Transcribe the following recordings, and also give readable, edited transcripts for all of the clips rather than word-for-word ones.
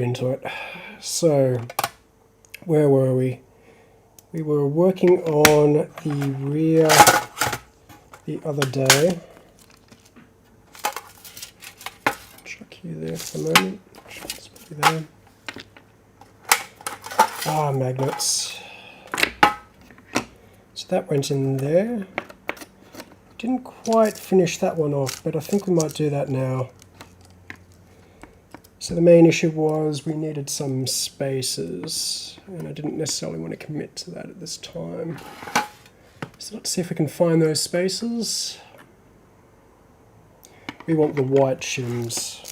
into it. So, where were we? We were working on the rear the other day. Chuck you there for the moment. Let's put you there. Ah, magnets. So that went in there. Didn't quite finish that one off, but I think we might do that now. So the main issue was we needed some spacers, and I didn't necessarily want to commit to that at this time. So let's see if we can find those spacers. We want the white shims.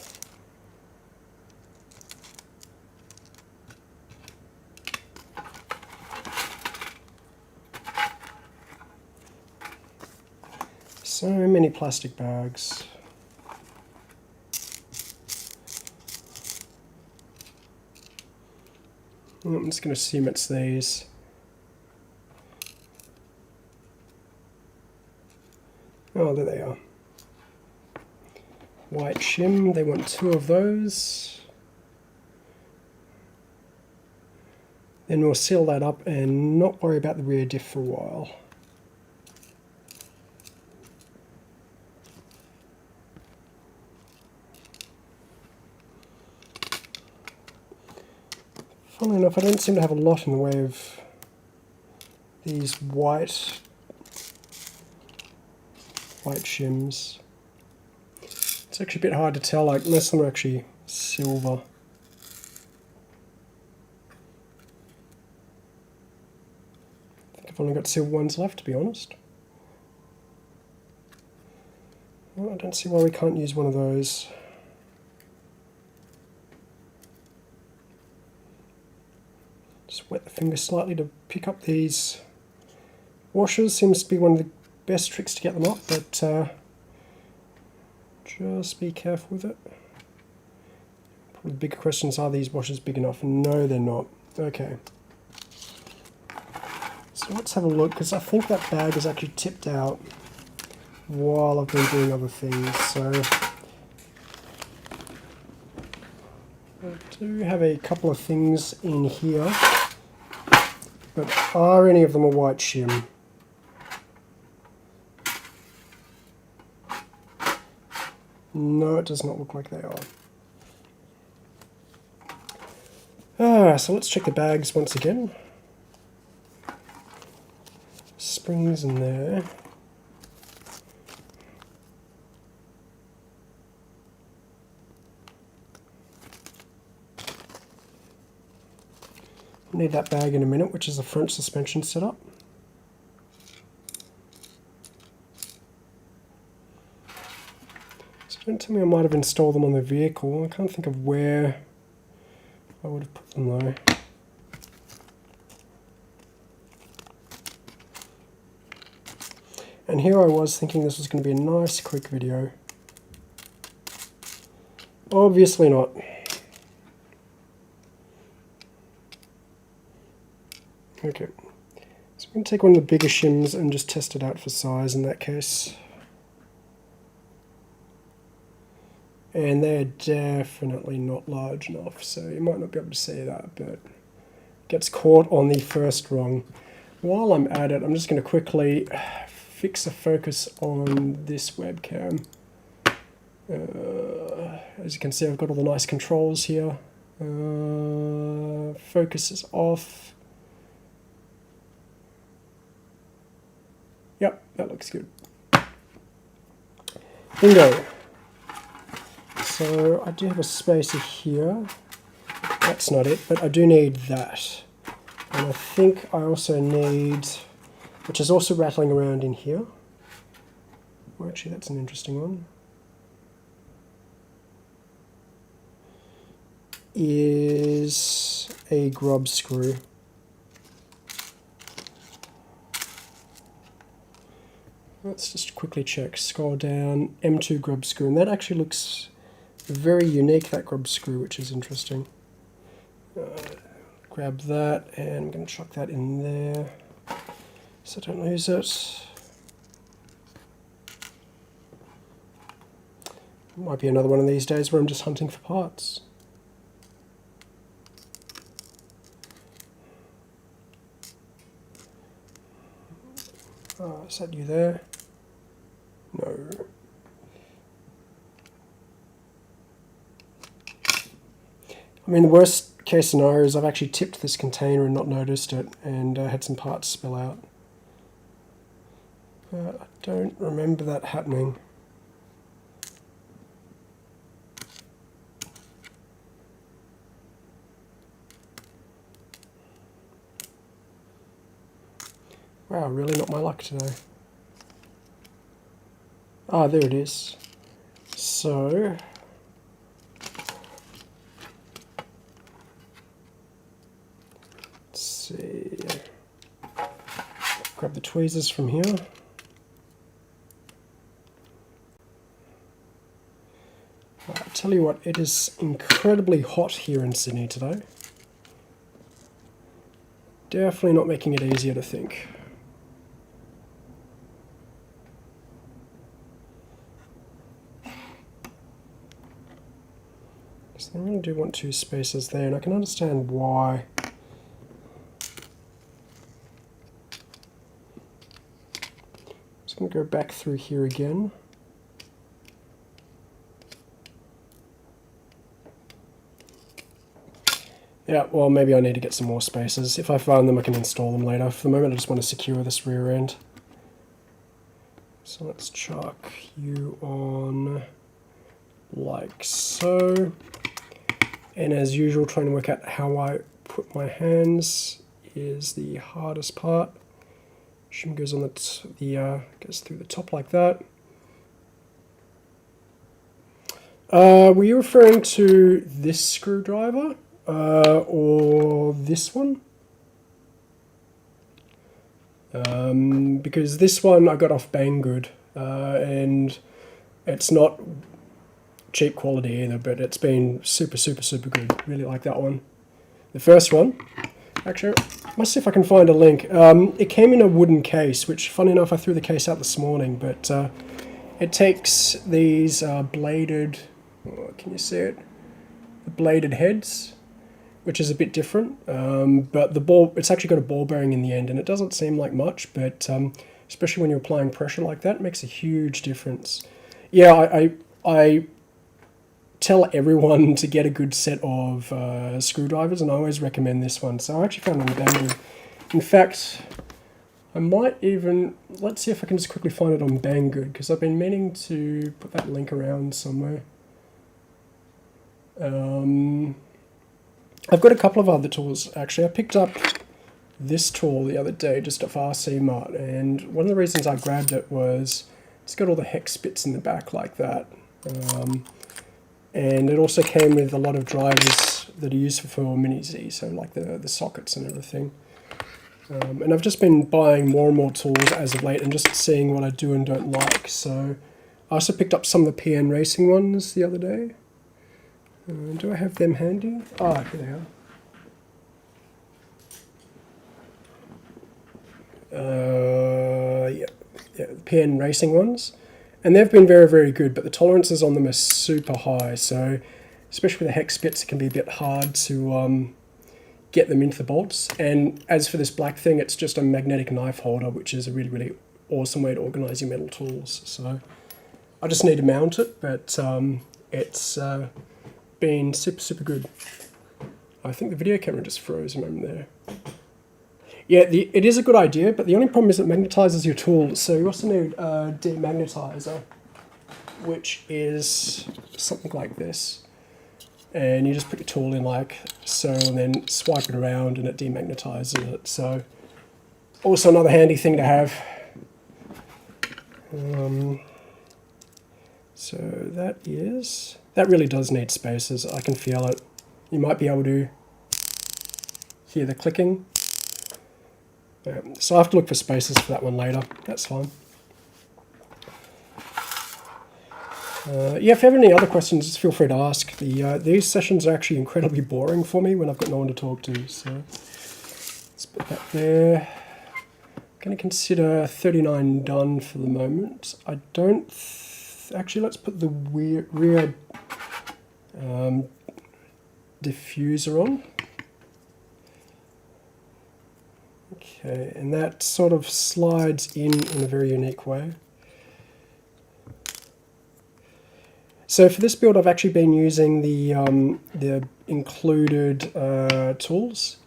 So many plastic bags. I'm just going to assume it's these. Oh, there they are. White shim, they want 2 of those. Then we'll seal that up and not worry about the rear diff for a while. Funnily enough, I don't seem to have a lot in the way of these white shims. It's actually a bit hard to tell, like most of them are actually silver. I think I've only got silver ones left, to be honest. Well, I don't see why we can't use one of those. Just wet the finger slightly to pick up these washers. Seems to be one of the best tricks to get them up, but just be careful with it. Probably the bigger questions are these washers big enough? No, they're not. Okay. So let's have a look, because I think that bag is actually tipped out while I've been doing other things. So I do have a couple of things in here. But are any of them a white shim? No, it does not look like they are. So let's check the bags once again. Springs in there. Need that bag in a minute, which is the front suspension setup. So don't tell me I might have installed them on the vehicle. I can't think of where I would have put them though. And here I was thinking this was going to be a nice quick video. Obviously not. Okay, so I'm going to take one of the bigger shims and just test it out for size in that case. And they're definitely not large enough, so you might not be able to see that, but it gets caught on the first rung. While I'm at it, I'm just going to quickly fix a focus on this webcam. As you can see, I've got all the nice controls here. Focus is off. Yep, that looks good. Bingo. So I do have a spacer here. That's not it, but I do need that. And I think I also need, which is also rattling around in here. Well, actually, that's an interesting one. Is a grub screw. Let's just quickly check. Scroll down, M2 grub screw, and that actually looks very unique, that grub screw, which is interesting. Grab that, and I'm going to chuck that in there so I don't lose it. Might be another one of these days where I'm just hunting for parts. Is that you there? No. I mean, the worst case scenario is I've actually tipped this container and not noticed it, and had some parts spill out. I don't remember that happening. Wow, really not my luck today. Ah, there it is. So, let's see. Grab the tweezers from here. I'll tell you what, it is incredibly hot here in Sydney today. Definitely not making it easier to think. I really do want two spaces there, and I can understand why. Just going to go back through here again. Yeah, well, maybe I need to get some more spaces. If I find them, I can install them later. For the moment, I just want to secure this rear end. So let's chuck you on like so. And as usual, trying to work out how I put my hands is the hardest part. Shim goes on goes through the top like that. Were you referring to this screwdriver or this one? Because this one I got off Banggood, and it's not cheap quality either, but it's been super good. Really like that one. The first one, actually, I must see if I can find a link. It came in a wooden case, which, funny enough, I threw the case out this morning, but it takes these bladed, can you see it? The bladed heads, which is a bit different, but the ball, it's actually got a ball bearing in the end, and it doesn't seem like much, but especially when you're applying pressure like that, it makes a huge difference. Yeah, I tell everyone to get a good set of screwdrivers, and I always recommend this one. So I actually found it on Banggood. In fact, I might even, let's see if I can just quickly find it on Banggood, because I've been meaning to put that link around somewhere. I've got a couple of other tools actually. I picked up this tool the other day just off RC Mart, and one of the reasons I grabbed it was it's got all the hex bits in the back like that. And it also came with a lot of drivers that are used for Mini Z, so like the sockets and everything. And I've just been buying more and more tools as of late and just seeing what I do and don't like. So I also picked up some of the PN Racing ones the other day. Do I have them handy? Ah, here they are. Yeah, the PN Racing ones. And they've been very good, but the tolerances on them are super high, so especially with the hex bits, it can be a bit hard to get them into the bolts. And as for this black thing, it's just a magnetic knife holder, which is a really awesome way to organize your metal tools. So I just need to mount it, but it's been super good. I think the video camera just froze a moment there. Yeah, it is a good idea, but the only problem is it magnetizes your tool. So you also need a demagnetizer, which is something like this. And you just put your tool in like so, and then swipe it around and it demagnetizes it. So also another handy thing to have. So that really does need spaces. I can feel it. You might be able to hear the clicking. So I have to look for spaces for that one later. That's fine. Yeah, if you have any other questions, just feel free to ask. These sessions are actually incredibly boring for me when I've got no one to talk to. So let's put that there. I'm going to consider 39 done for the moment. I don't... actually, let's put the rear diffuser on. Okay. Okay, and that sort of slides in a very unique way. So for this build, I've actually been using the included tools,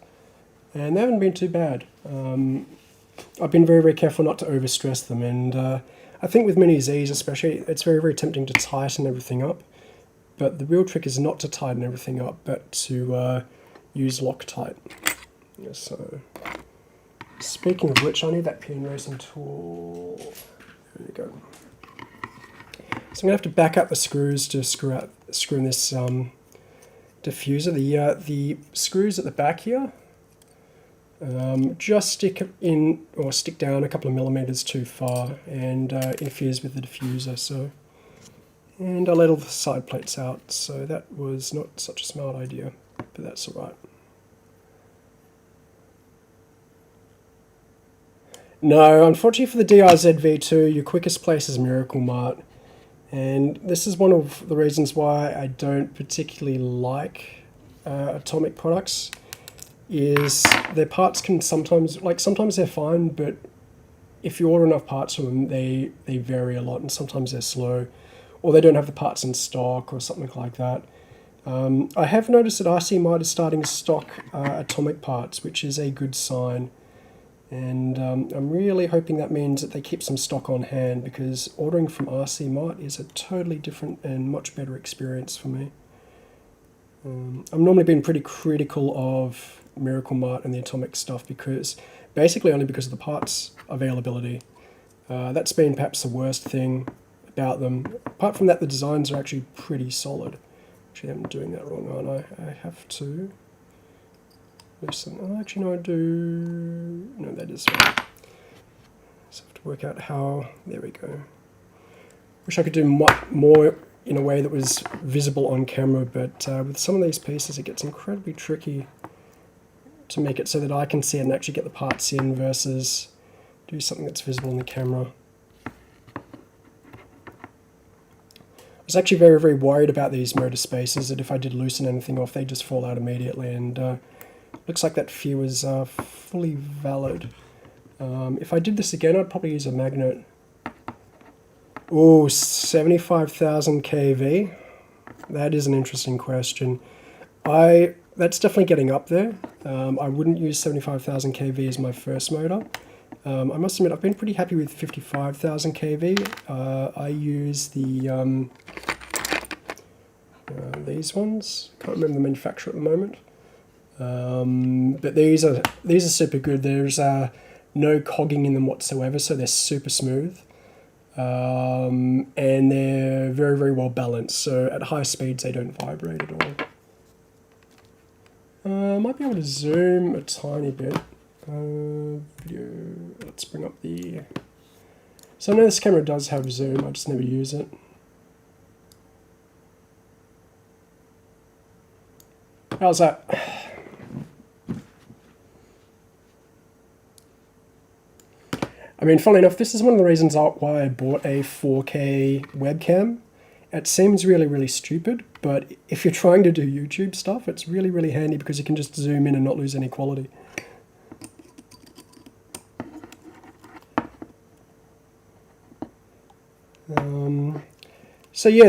and they haven't been too bad. I've been very, very careful not to overstress them, and I think with Mini Zs especially, it's very, very tempting to tighten everything up. But the real trick is not to tighten everything up, but to use Loctite. So, speaking of which, I need that pin racing tool. There we go. So I'm going to have to back up the screws to screw in this diffuser. The screws at the back here just stick in or stick down a couple of millimeters too far and interferes with the diffuser. So, and I let all the side plates out, so that was not such a smart idea, but that's all right. No, unfortunately for the DRZ V2, your quickest place is Miracle Mart. And this is one of the reasons why I don't particularly like Atomic products, is their parts can sometimes they're fine, but if you order enough parts from them, they vary a lot, and sometimes they're slow, or they don't have the parts in stock, or something like that. I have noticed that RC Mart is starting to stock Atomic parts, which is a good sign. And I'm really hoping that means that they keep some stock on hand, because ordering from RC Mart is a totally different and much better experience for me. I've normally been pretty critical of Miracle Mart and the Atomic stuff, because basically only because of the parts availability. That's been perhaps the worst thing about them. Apart from that, the designs are actually pretty solid. Actually, I'm doing that wrong, aren't I? I have to... Listen, oh, actually, no, I do... No, that is right. So I have to work out how... There we go. Wish I could do more in a way that was visible on camera, but with some of these pieces, it gets incredibly tricky to make it so that I can see it and actually get the parts in versus do something that's visible in the camera. I was actually very, very worried about these motor spaces, that if I did loosen anything off, they'd just fall out immediately, and looks like that fear was fully valid. If I did this again, I'd probably use a magnet. Oh, 75,000 kV. That is an interesting question. That's definitely getting up there. I wouldn't use 75,000 kV as my first motor. I must admit, I've been pretty happy with 55,000 kV. I use the these ones. Can't remember the manufacturer at the moment. But these are super good. There's no cogging in them whatsoever, so they're super smooth, and they're very, very well balanced. So at high speeds, they don't vibrate at all. I might be able to zoom a tiny bit. Video. Let's bring up the. So I know this camera does have zoom. I just never use it. How's that? I mean, funnily enough, this is one of the reasons why I bought a 4K webcam. It seems really, really stupid, but if you're trying to do YouTube stuff, it's really, really handy because you can just zoom in and not lose any quality. So yeah,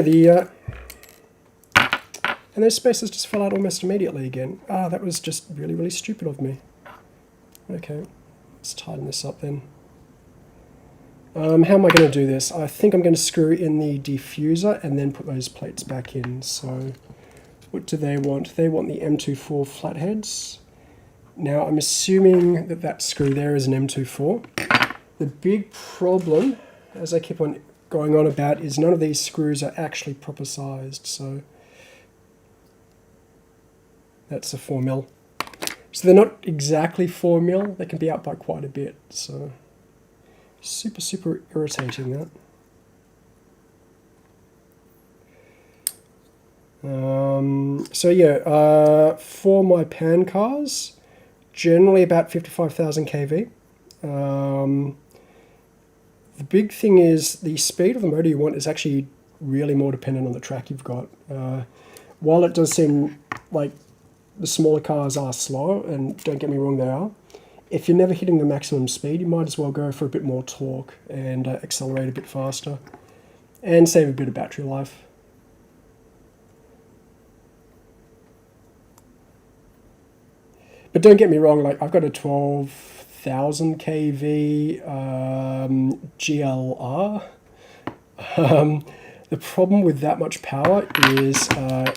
and those spaces just fell out almost immediately again. Ah, that was just really, really stupid of me. Okay, let's tighten this up then. How am I going to do this? I think I'm going to screw in the diffuser and then put those plates back in. So what do they want? They want the M24 flatheads. Now I'm assuming that that screw there is an M24. The big problem, as I keep on going on about, is none of these screws are actually proper sized. So that's a 4mm. So they're not exactly 4mm. They can be out by quite a bit. So super, super irritating, that. So yeah, for my pan cars, generally about 55,000 kV. The big thing is the speed of the motor you want is actually really more dependent on the track you've got. While it does seem like the smaller cars are slow, and don't get me wrong, they are, if you're never hitting the maximum speed, you might as well go for a bit more torque and accelerate a bit faster and save a bit of battery life. But don't get me wrong, like I've got a 12,000 kV GLR. The problem with that much power is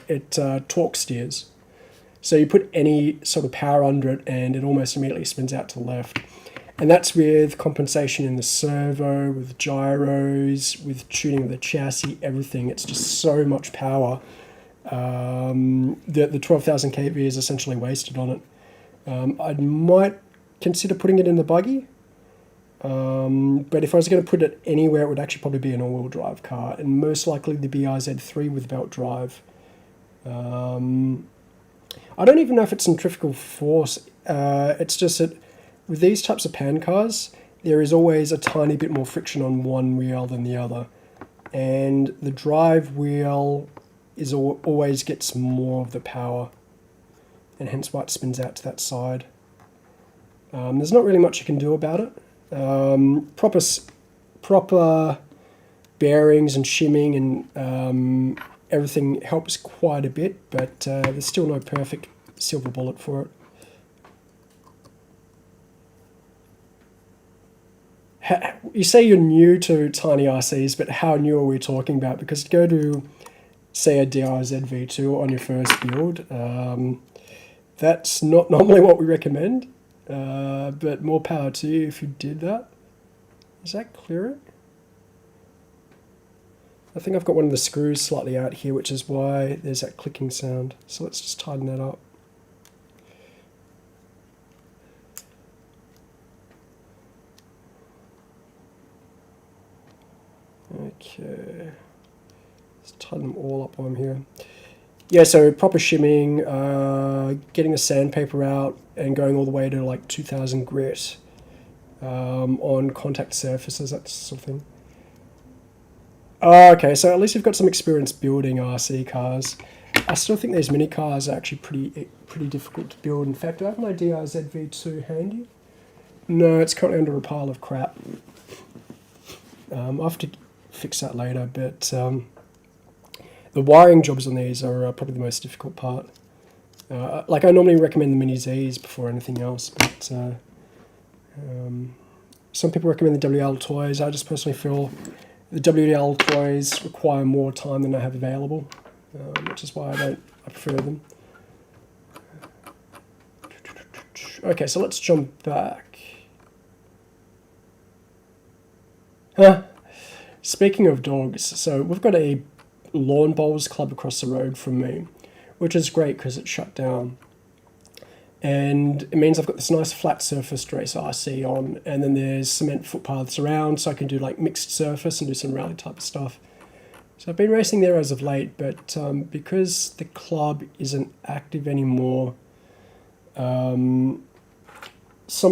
it torque steers. So you put any sort of power under it and it almost immediately spins out to the left. And that's with compensation in the servo, with gyros, with tuning of the chassis, everything. It's just so much power. The 12,000 kV is essentially wasted on it. I might consider putting it in the buggy. But if I was going to put it anywhere, it would actually probably be an all-wheel drive car, and most likely the MRZ with belt drive. I don't even know if it's centrifugal force. It's just that with these types of pan cars, there is always a tiny bit more friction on one wheel than the other, and the drive wheel is always gets more of the power, and hence why it spins out to that side. There's not really much you can do about it. Proper bearings and shimming and everything helps quite a bit, but there's still no perfect silver bullet for it. You say you're new to tiny RCs, but how new are we talking about? Because to go to, say, a DRZ V2 on your first build, that's not normally what we recommend, but more power to you if you did that. Is that clearer? I think I've got one of the screws slightly out here, which is why there's that clicking sound. So let's just tighten that up. Okay. Let's tighten them all up while I'm here. Yeah, so proper shimming, getting the sandpaper out and going all the way to like 2000 grit on contact surfaces, that sort of thing. Oh, okay, so at least you've got some experience building RC cars. I still think these mini cars are actually pretty difficult to build. In fact, do I have my DRZ V2 handy? No, it's currently under a pile of crap. I'll have to fix that later, but the wiring jobs on these are probably the most difficult part. Like I normally recommend the Mini Zs before anything else, but some people recommend the WL toys. I just personally feel the WL toys require more time than I have available, which is why I prefer them. Okay, so let's jump back. Speaking of dogs, so we've got a lawn bowls club across the road from me, which is great because it's shut down. And it means I've got this nice flat surface race RC on, and then there's cement footpaths around, so I can do like mixed surface and do some rally type of stuff. So I've been racing there as of late, but because the club isn't active anymore, some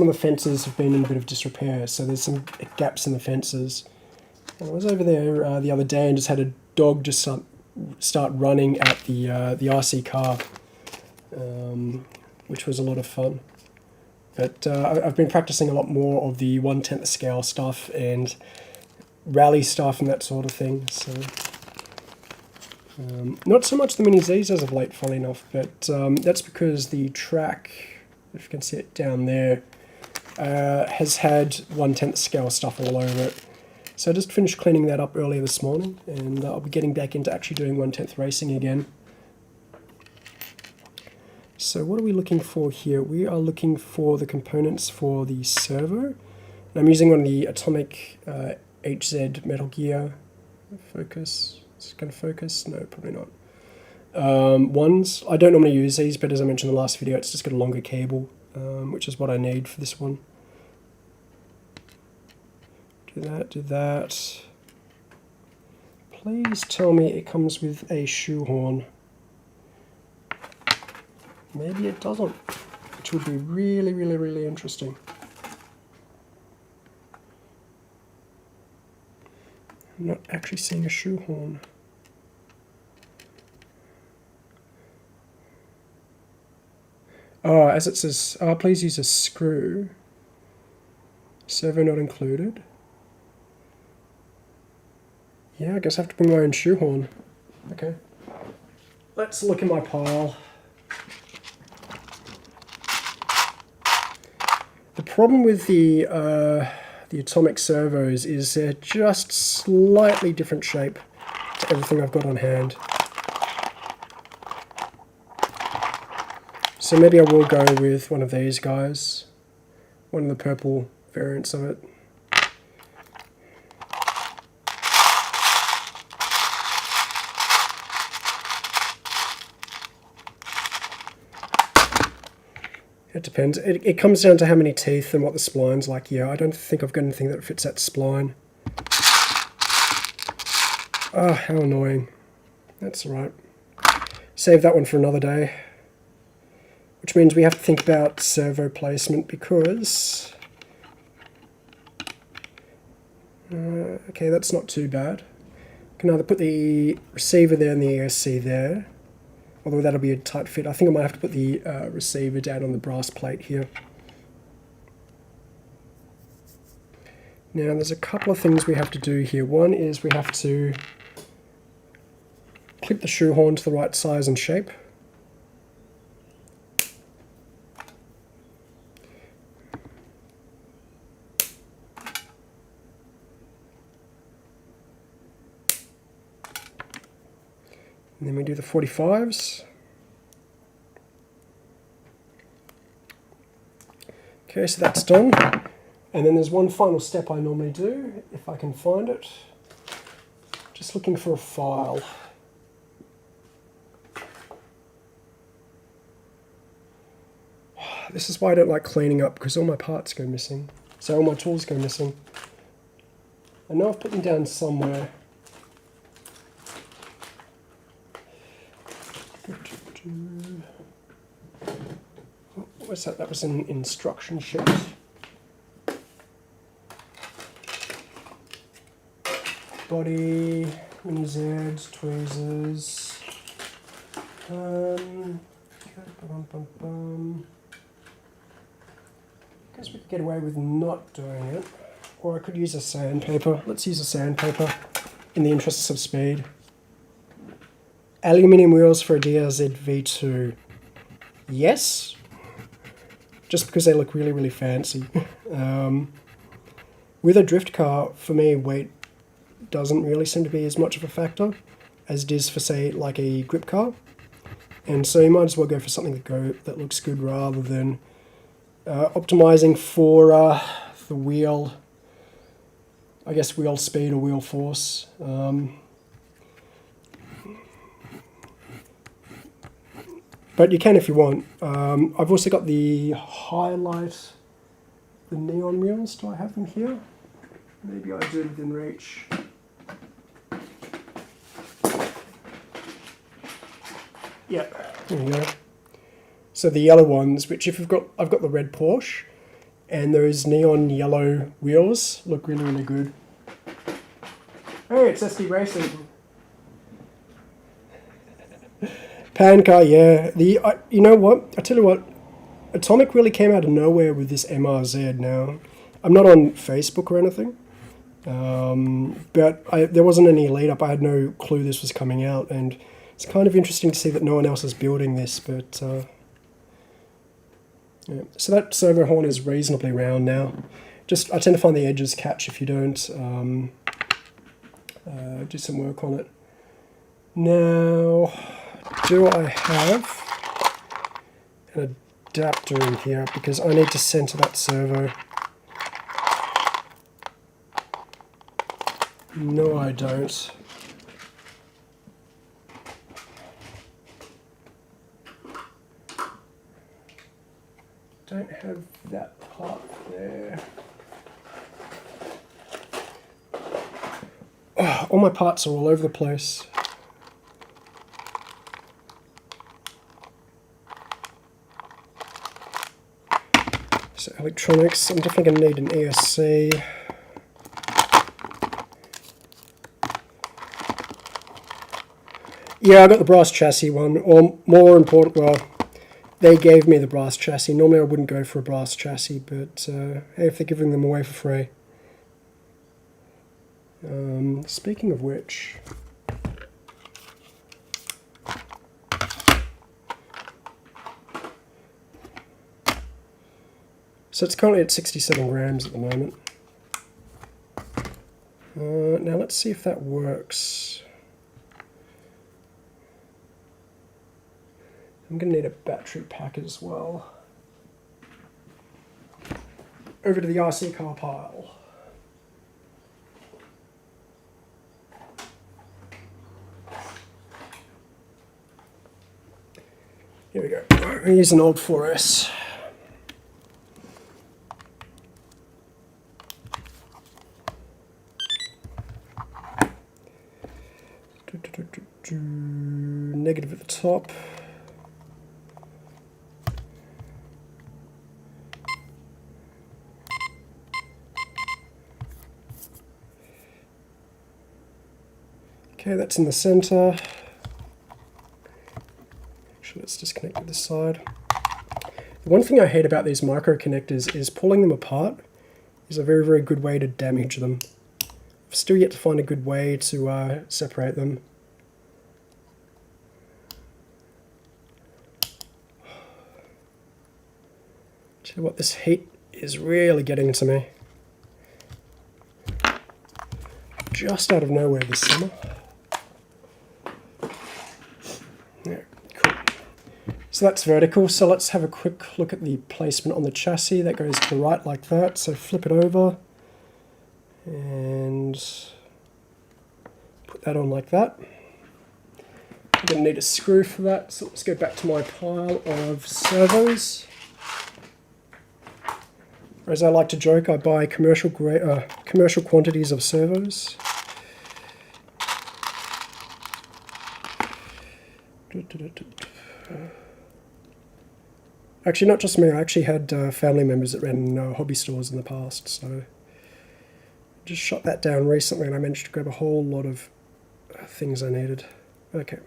of the fences have been in a bit of disrepair, so there's some gaps in the fences. And I was over there the other day and just had a dog just start running at the RC car, which was a lot of fun. But I've been practicing a lot more of the 1/10 scale stuff and rally stuff and that sort of thing. So not so much the Mini Zs as of late, funnily enough, but that's because the track, if you can see it down there, has had 1/10 scale stuff all over it. So I just finished cleaning that up earlier this morning, and I'll be getting back into actually doing 1/10 racing again. So what are we looking for here? We are looking for the components for the servo. And I'm using one of the Atomic HZ Metal Gear. Focus. Is it going to focus? No, probably not. Ones. I don't normally use these, but as I mentioned in the last video, it's just got a longer cable, which is what I need for this one. Do that. Please tell me it comes with a shoehorn. Maybe it doesn't, which would be really, really, really interesting. I'm not actually seeing a shoehorn. Oh, as it says, please use a screw. Servo not included. Yeah, I guess I have to bring my own shoehorn. Okay. Let's look in my pile. The problem with the atomic servos is they're just slightly different shape to everything I've got on hand. So maybe I will go with one of these guys, one of the purple variants of it. It depends. It comes down to how many teeth and what the spline's like. Yeah, I don't think I've got anything that fits that spline. Ah, how annoying. That's alright. Save that one for another day. Which means we have to think about servo placement because... okay, that's not too bad. I can either put the receiver there and the ESC there. Although that'll be a tight fit. I think I might have to put the receiver down on the brass plate here. Now there's a couple of things we have to do here. One is we have to clip the shoehorn to the right size and shape. And then we do the 45s. Okay, so that's done. And then there's one final step I normally do, if I can find it. Just looking for a file. This is why I don't like cleaning up, because all my parts go missing. So all my tools go missing. I know I've put them down somewhere. What's that? That was an instruction sheet. Body, mini Zs, tweezers. Guess we could get away with not doing it. Or I could use a sandpaper. Let's use a sandpaper in the interests of speed. Aluminium wheels for a DRZ V2. Yes. Just because they look really, really fancy. With a drift car, for me, weight doesn't really seem to be as much of a factor as it is for, say, like a grip car. And so you might as well go for something that looks good rather than optimizing for the wheel, I guess wheel speed or wheel force. But you can if you want. I've also got the highlight, the neon wheels. Do I have them here? Maybe I do within reach. Yeah, there you go. So the yellow ones, which I've got the red Porsche, and those neon yellow wheels look really, really good. Hey, it's SD Racing. Pan car, yeah. You know what? I tell you what, Atomic really came out of nowhere with this MRZ now. I'm not on Facebook or anything, but there wasn't any lead up. I had no clue this was coming out, and it's kind of interesting to see that no one else is building this. But yeah. So that servo horn is reasonably round now. Just I tend to find the edges catch if you don't do some work on it. Now, do I have an adapter in here because I need to center that servo? No, I don't. Don't have that part there. Oh, all my parts are all over the place. So electronics, I'm definitely going to need an ESC. Yeah, I got the brass chassis one, or more important, well, they gave me the brass chassis. Normally I wouldn't go for a brass chassis, but hey, if they're giving them away for free. Speaking of which, so it's currently at 67 grams at the moment. Now let's see if that works. I'm going to need a battery pack as well. Over to the RC car pile. Here we go. I'm going to use an old 4S. Negative at the top. Okay, that's in the center. Actually, let's disconnect this side. The one thing I hate about these micro connectors is pulling them apart is a very, very good way to damage them. I've still yet to find a good way to separate them. Tell you what, this heat is really getting to me. Just out of nowhere this summer. Yeah, cool. So that's vertical. So let's have a quick look at the placement on the chassis. That goes to the right like that. So flip it over and put that on like that. I'm going to need a screw for that. So let's go back to my pile of servos. As I like to joke, I buy commercial quantities of servos. Actually, not just me. I actually had family members that ran hobby stores in the past, so just shot that down recently, and I managed to grab a whole lot of things I needed. Okay.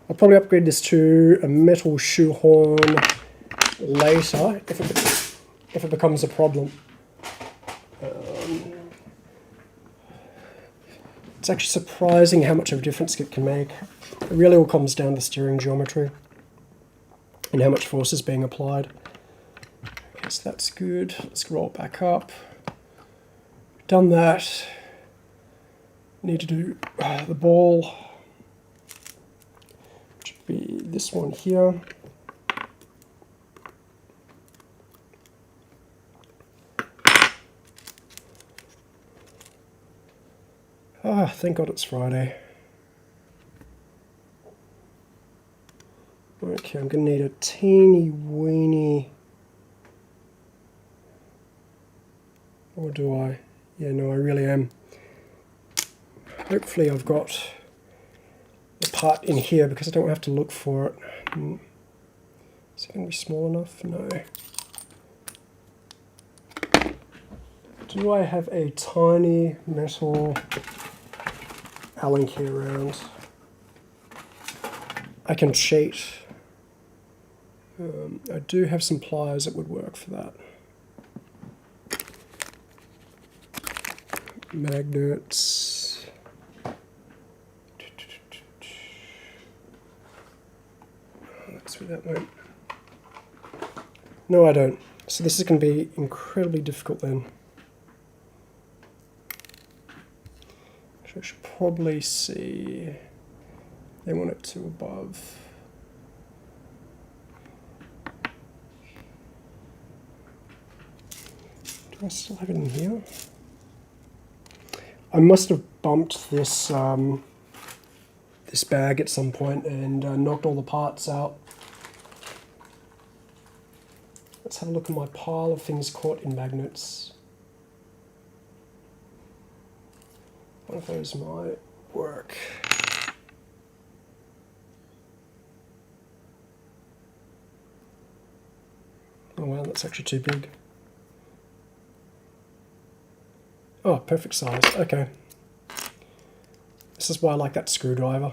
I'll probably upgrade this to a metal shoehorn later if it becomes a problem. It's actually surprising how much of a difference it can make. It really all comes down to steering geometry and how much force is being applied. Okay, so that's good. Let's roll it back up. Done that. Need to do the ball. Should be this one here. Ah, thank God it's Friday. Okay, I'm going to need a teeny weeny... Or do I? Yeah, no, I really am. Hopefully I've got the part in here because I don't have to look for it. Is it going to be small enough? No. Do I have a tiny metal Allen key around? I can cheat. I do have some pliers that would work for that. Magnets. That's where that went. No, I don't. So this is going to be incredibly difficult then. I should probably see. They want it to above. Do I still have it in here? I must have bumped this this bag at some point and knocked all the parts out. Let's have a look at my pile of things caught in magnets. One of those might work. Oh wow, that's actually too big. Oh, perfect size. Okay. This is why I like that screwdriver.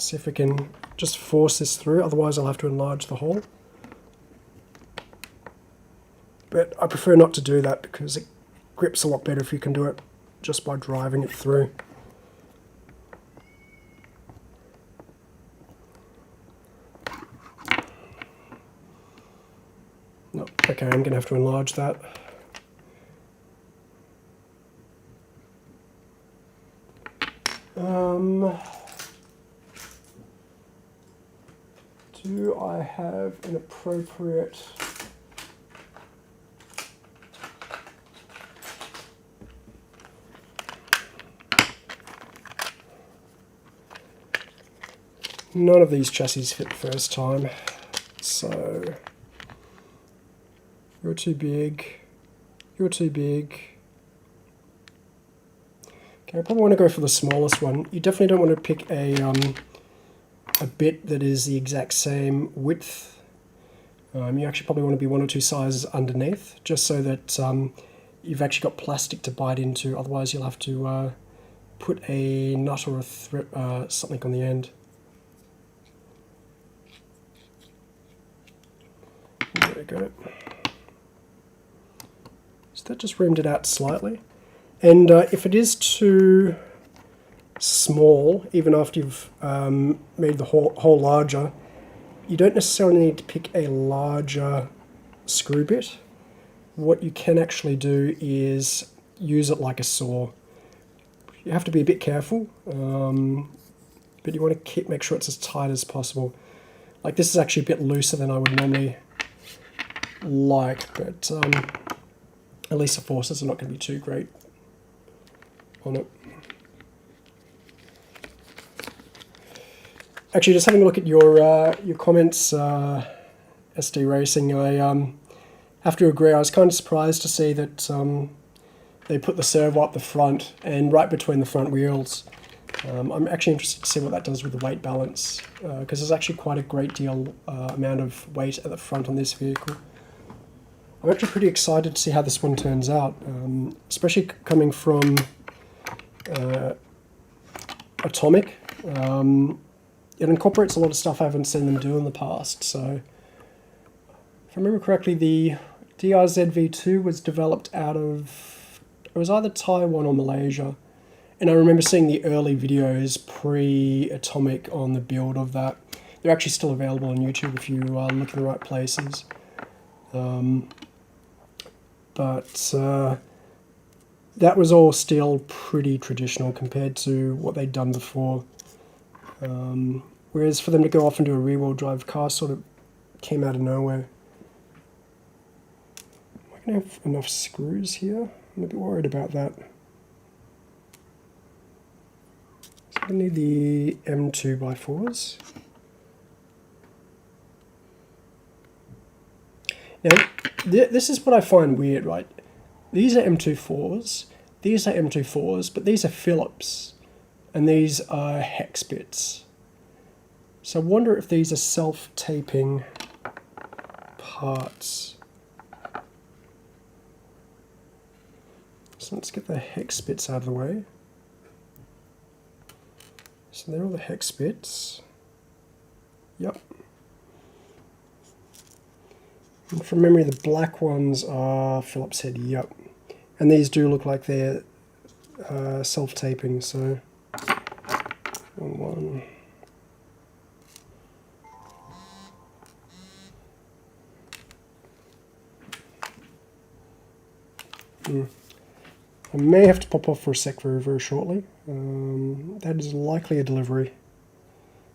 see if we can just force this through, otherwise I'll have to enlarge the hole. But I prefer not to do that because it grips a lot better if you can do it just by driving it through. No, okay, I'm going to have to enlarge that. Do I have an appropriate... None of these chassis fit the first time, so you're too big, you're too big. Okay, I probably want to go for the smallest one. You definitely don't want to pick a bit that is the exact same width. You actually probably want to be one or two sizes underneath, just so that you've actually got plastic to bite into, otherwise you'll have to put a nut or a something on the end. There we go. So that just rimmed it out slightly. And if it is too small, even after you've made the hole larger, you don't necessarily need to pick a larger screw bit. What you can actually do is use it like a saw. You have to be a bit careful, but you want to make sure it's as tight as possible. Like this is actually a bit looser than I would normally like, but at least the forces are not going to be too great on it. Actually, just having a look at your comments, SD Racing, I have to agree. I was kind of surprised to see that they put the servo up the front and right between the front wheels. I'm actually interested to see what that does with the weight balance, because there's actually quite a great deal amount of weight at the front on this vehicle. I'm actually pretty excited to see how this one turns out, especially coming from Atomic. It incorporates a lot of stuff I haven't seen them do in the past. So, if I remember correctly, the DRZ V2 was developed out of, it was either Taiwan or Malaysia. And I remember seeing the early videos pre-Atomic on the build of that. They're actually still available on YouTube if you look in the right places. That was all still pretty traditional compared to what they'd done before. Whereas for them to go off and do a rear-wheel drive car sort of came out of nowhere. Am I going to have enough screws here? I'm a bit worried about that. So I need the M2x4s. Now, this is what I find weird, right? These are M24s, these are M24s, but these are Phillips, and these are hex bits. So I wonder if these are self-taping parts. So let's get the hex bits out of the way. So they're all the hex bits. Yep. And from memory, the black ones are Phillips head. Yep. And these do look like they're self-taping. So one. I may have to pop off for a sec very, very shortly. That is likely a delivery.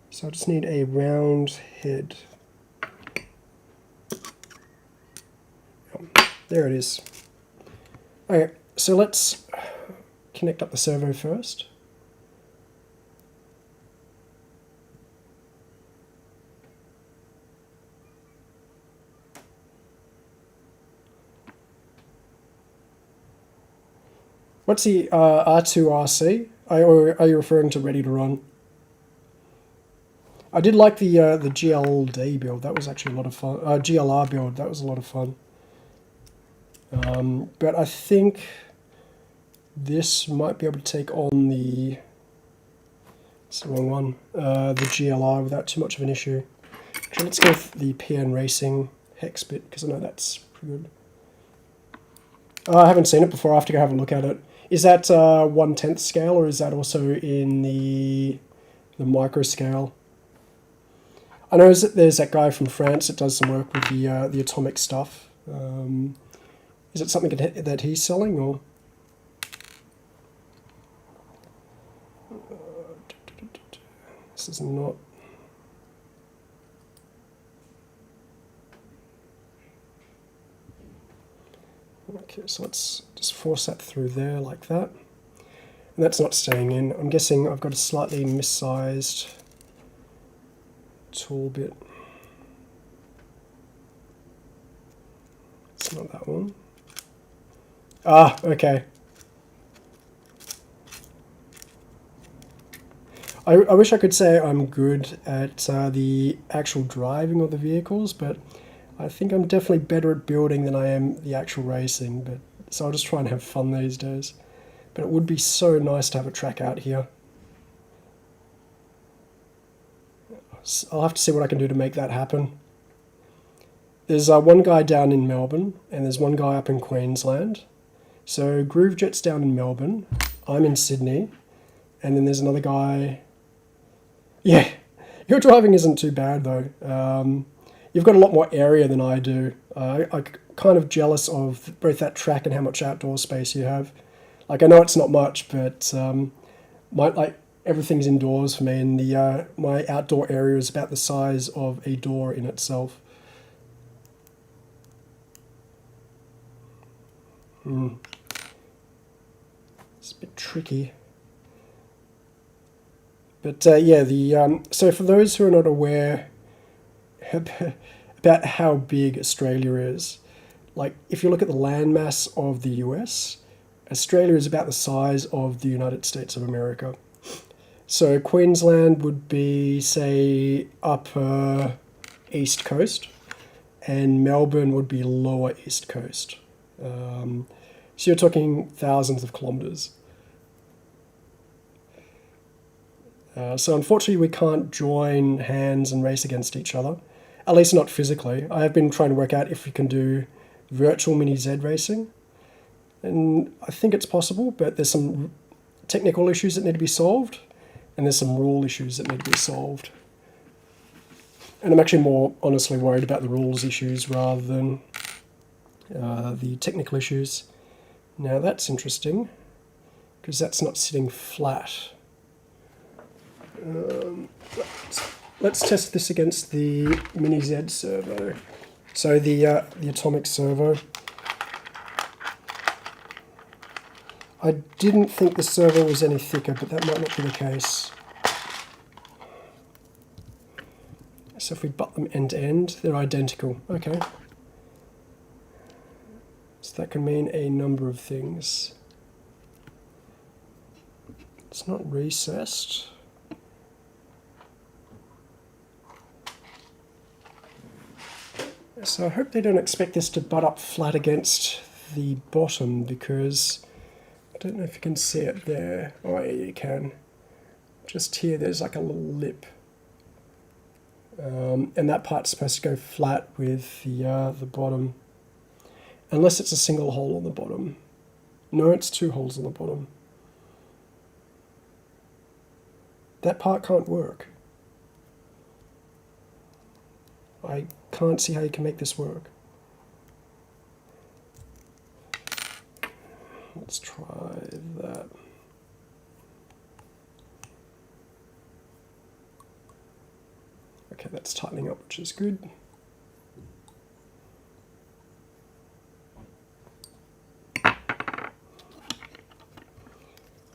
So I just need a round head. There it is. Okay, so let's connect up the servo first. What's the R2RC? Or are you referring to ready to run? I did like the GLD build. That was actually a lot of fun. GLR build. That was a lot of fun. But I think this might be able to take on the It's the wrong one. The GLR without too much of an issue. Actually, let's go with the PN Racing hex bit because I know that's pretty good. I haven't seen it before. I have to go have a look at it. Is that 1/10 scale, or is that also in the micro scale? I know that there's that guy from France that does some work with the atomic stuff. Is it something that he's selling, or? This is not. Okay, so let's just force that through there like that. And that's not staying in. I'm guessing I've got a slightly missized tool bit. It's not that one. Ah, okay. I wish I could say I'm good at the actual driving of the vehicles, but I think I'm definitely better at building than I am the actual racing. But so I'll just try and have fun these days. But it would be so nice to have a track out here. I'll have to see what I can do to make that happen. There's one guy down in Melbourne, and there's one guy up in Queensland. So Groovejet's down in Melbourne, I'm in Sydney, and then there's another guy. Yeah, your driving isn't too bad though. You've got a lot more area than I do. I'm kind of jealous of both that track and how much outdoor space you have. Like, I know it's not much, but everything's indoors for me, and my outdoor area is about the size of a door in itself. It's a bit tricky. But yeah, so for those who are not aware about how big Australia is, like if you look at the landmass of the US, Australia is about the size of the United States of America. So Queensland would be, say, upper East Coast, and Melbourne would be lower East Coast. So you're talking thousands of kilometres. So unfortunately we can't join hands and race against each other, at least not physically. I have been trying to work out if we can do virtual mini Z racing, and I think it's possible, but there's some technical issues that need to be solved, and there's some rule issues that need to be solved. And I'm actually more honestly worried about the rules issues rather than the technical issues. Now that's interesting, because that's not sitting flat. Let's test this against the Mini Z servo. So the atomic servo. I didn't think the servo was any thicker, but that might not be the case. So if we butt them end to end, they're identical. Okay. So that can mean a number of things. It's not recessed. So I hope they don't expect this to butt up flat against the bottom, because I don't know if you can see it there. Oh yeah, you can. Just here there's like a little lip. And that part's supposed to go flat with the bottom. Unless it's a single hole on the bottom. No, it's two holes on the bottom. That part can't work. I can't see how you can make this work. Let's try that. Okay, that's tightening up, which is good. I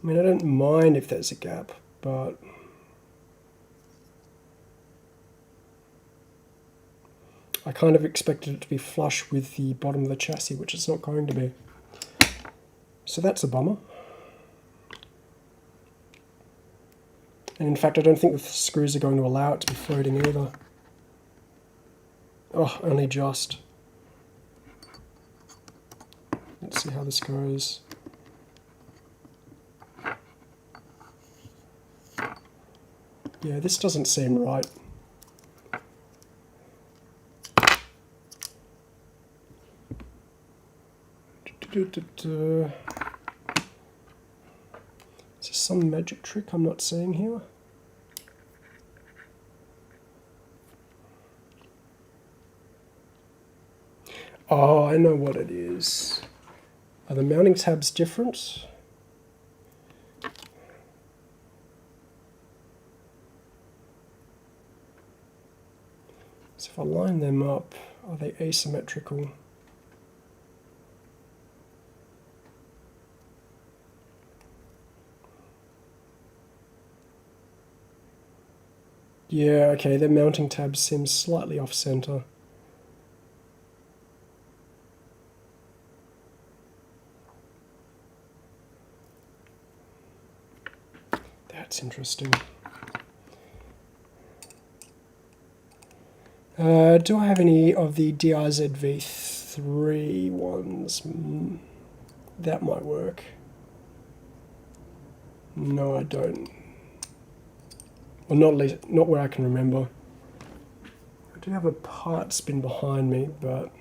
mean, I don't mind if there's a gap, but I kind of expected it to be flush with the bottom of the chassis, which it's not going to be. So that's a bummer. And in fact, I don't think the screws are going to allow it to be floating either. Oh, only just. Let's see how this goes. Yeah, this doesn't seem right. Is there some magic trick I'm not seeing here? Oh, I know what it is. Are the mounting tabs different? So if I line them up, are they asymmetrical? Yeah, okay, their mounting tabs seem slightly off-center. That's interesting. Do I have any of the DRZ-V3 ones? That might work. No, I don't. Well, not where I can remember. I do have a part spin behind me, but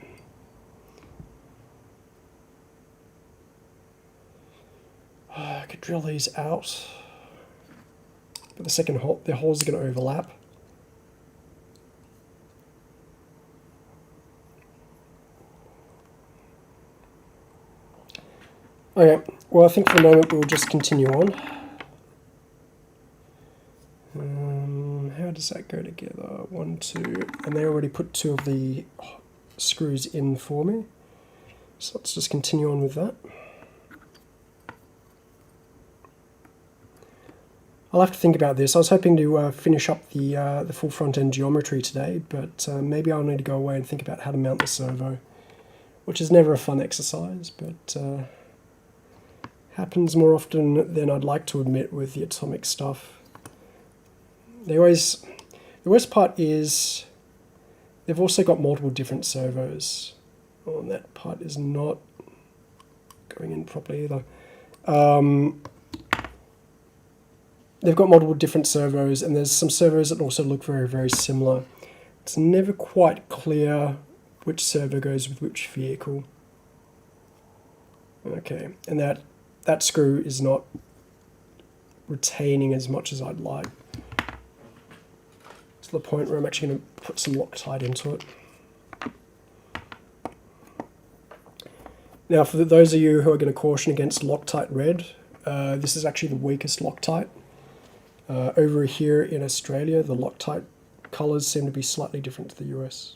I could drill these out. But the second hole, the holes are going to overlap. Okay, well, I think for the moment we'll just continue on. How does that go together? 1, 2, and they already put 2 of the screws in for me. So let's just continue on with that. I'll have to think about this. I was hoping to finish up the full front-end geometry today, but maybe I'll need to go away and think about how to mount the servo, which is never a fun exercise, but happens more often than I'd like to admit with the atomic stuff. The worst part is they've also got multiple different servos. Oh, and that part is not going in properly either. They've got multiple different servos, and there's some servos that also look very, very similar. It's never quite clear which servo goes with which vehicle. Okay, and that screw is not retaining as much as I'd like. To the point where I'm actually going to put some Loctite into it. Now, for those of you who are going to caution against Loctite Red, this is actually the weakest Loctite. Over here in Australia, the Loctite colours seem to be slightly different to the US.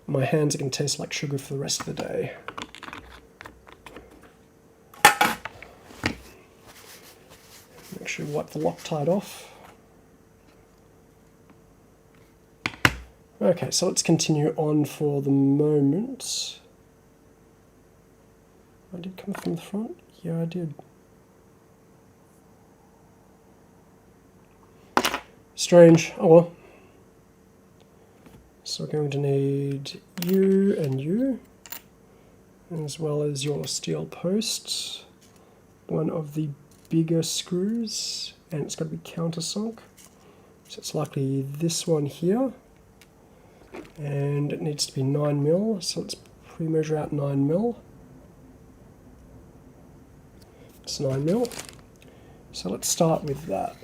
My hands are going to taste like sugar for the rest of the day. Make sure you wipe the Loctite off. Okay, so let's continue on for the moment. I did come from the front? Yeah, I did. Strange. Oh well. So we're going to need you and you, as well as your steel posts. One of the bigger screws, and it's got to be countersunk. So it's likely this one here. And it needs to be 9mm, so let's pre-measure out 9mm. It's 9mm. So let's start with that.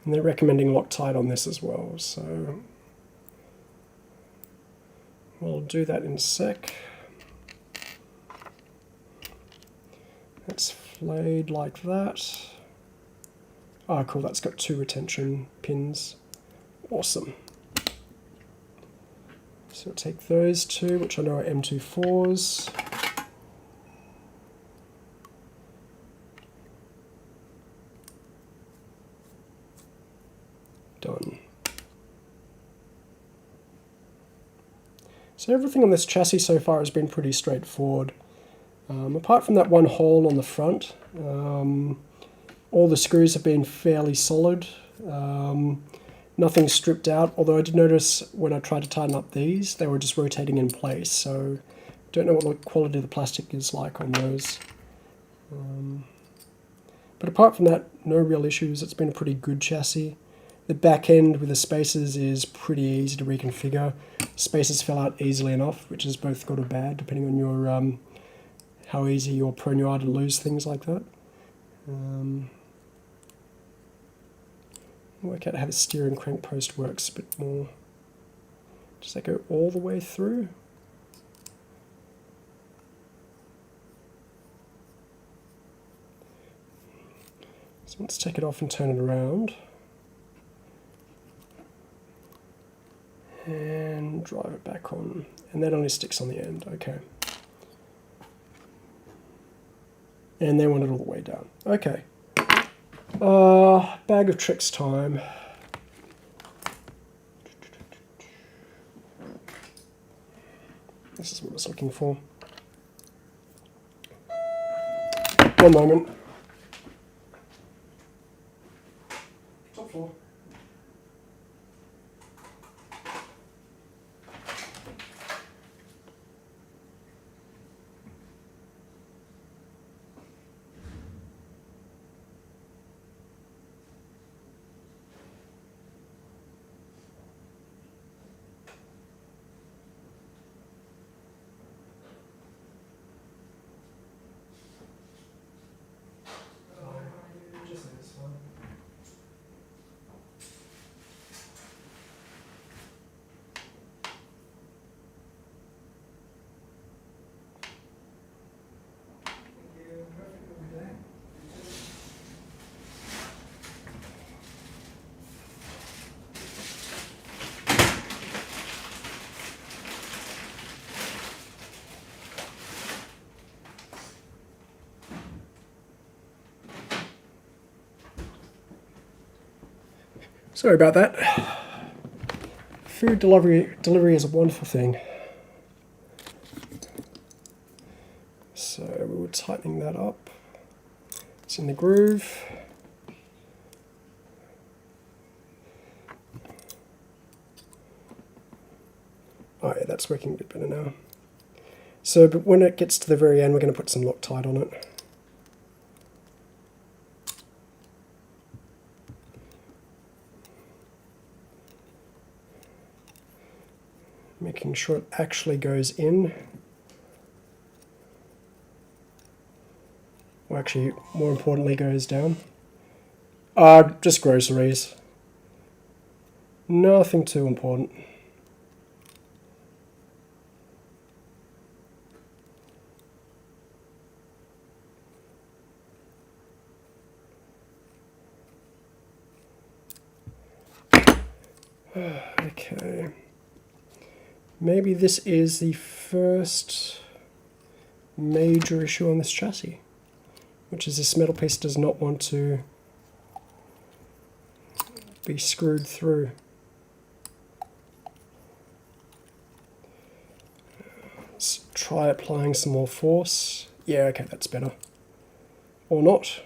And they're recommending Loctite on this as well, so we'll do that in a sec. That's flayed like that. Ah, cool, that's got 2 retention pins. Awesome. So we'll take those 2, which I know are M24s. Done. So everything on this chassis so far has been pretty straightforward. Apart from that one hole on the front, all the screws have been fairly solid. Nothing stripped out, although I did notice when I tried to tighten up these, they were just rotating in place, so don't know what the quality of the plastic is like on those. But apart from that, no real issues. It's been a pretty good chassis. The back end with the spacers is pretty easy to reconfigure. Spacers fell out easily enough, which is both good or bad, depending on your how easy or prone you are to lose things like that. Work out how the steering crank post works a bit more. Does that go all the way through? So let's take it off and turn it around. And drive it back on. And that only sticks on the end, okay. And they want it all the way down. Okay. Bag of tricks time. This is what I was looking for. One moment. Top floor. Sorry about that. Food delivery is a wonderful thing. So we were tightening that up. It's in the groove. Oh yeah, that's working a bit better now. So, but when it gets to the very end, we're going to put some Loctite on it. Making sure it actually goes in. Or actually, more importantly, goes down. Just groceries. Nothing too important. Okay. Maybe this is the first major issue on this chassis, which is this metal piece does not want to be screwed through. Let's try applying some more force. Yeah, okay, that's better. Or not.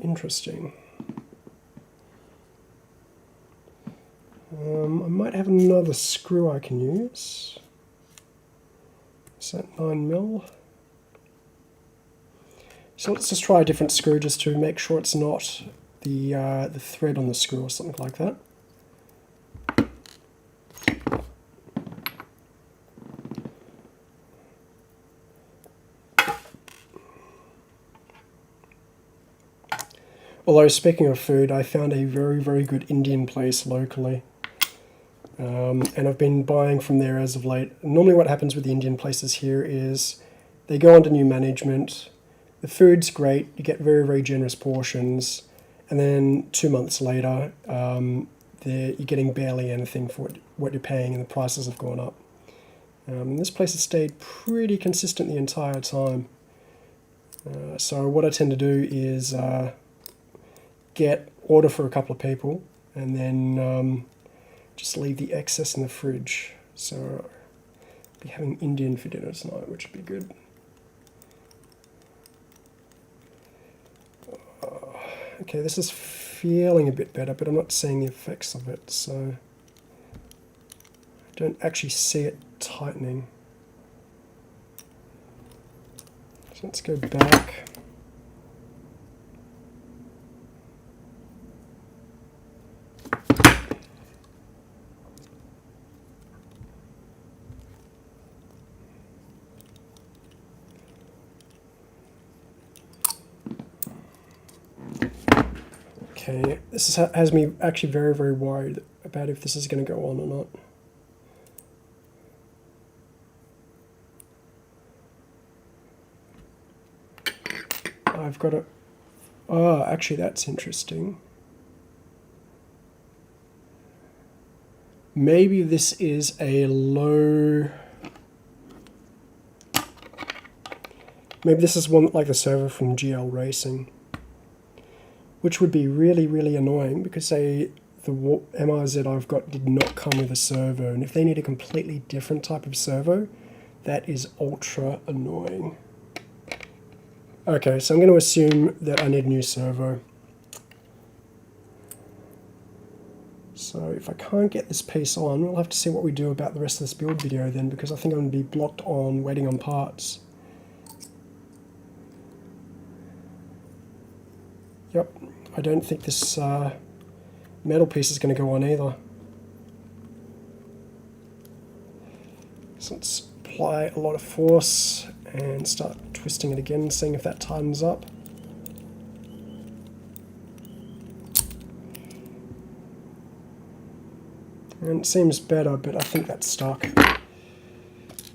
Interesting. I might have another screw I can use. Is that 9mm? So let's just try a different screw just to make sure it's not the thread on the screw or something like that. Although speaking of food, I found a very, very good Indian place locally. And I've been buying from there as of late. Normally what happens with the Indian places here is they go under new management, the food's great, you get very, very generous portions, and then 2 months later you're getting barely anything for what you're paying and the prices have gone up. This place has stayed pretty consistent the entire time. So what I tend to do is order for a couple of people and then just leave the excess in the fridge. So I'll be having Indian for dinner tonight, which would be good. Okay, this is feeling a bit better, but I'm not seeing the effects of it, so I don't actually see it tightening. So let's go back. Okay, this has me actually very, very worried about if this is going to go on or not. I've got a... Oh, actually that's interesting. Maybe this is a low... Maybe this is one like the servo from GL Racing, which would be really, really annoying because the MRZ I've got did not come with a servo, and if they need a completely different type of servo, that is ultra annoying. Okay, so I'm going to assume that I need a new servo. So if I can't get this piece on, we'll have to see what we do about the rest of this build video then, because I think I'm going to be blocked on waiting on parts. Yep, I don't think this metal piece is going to go on either. So let's apply a lot of force and start twisting it again, seeing if that tightens up. And it seems better, but I think that's stuck.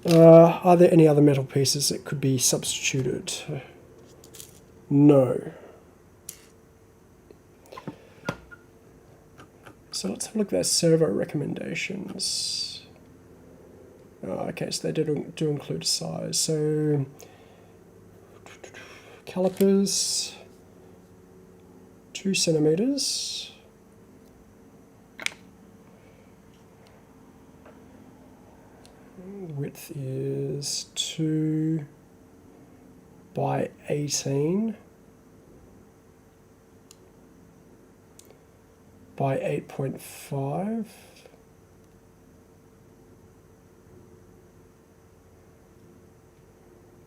Are there any other metal pieces that could be substituted? No. So let's have a look at their Servo Recommendations. Okay, so they do include size. So calipers, 2 centimeters. Width is 2 by 18 by 8.5.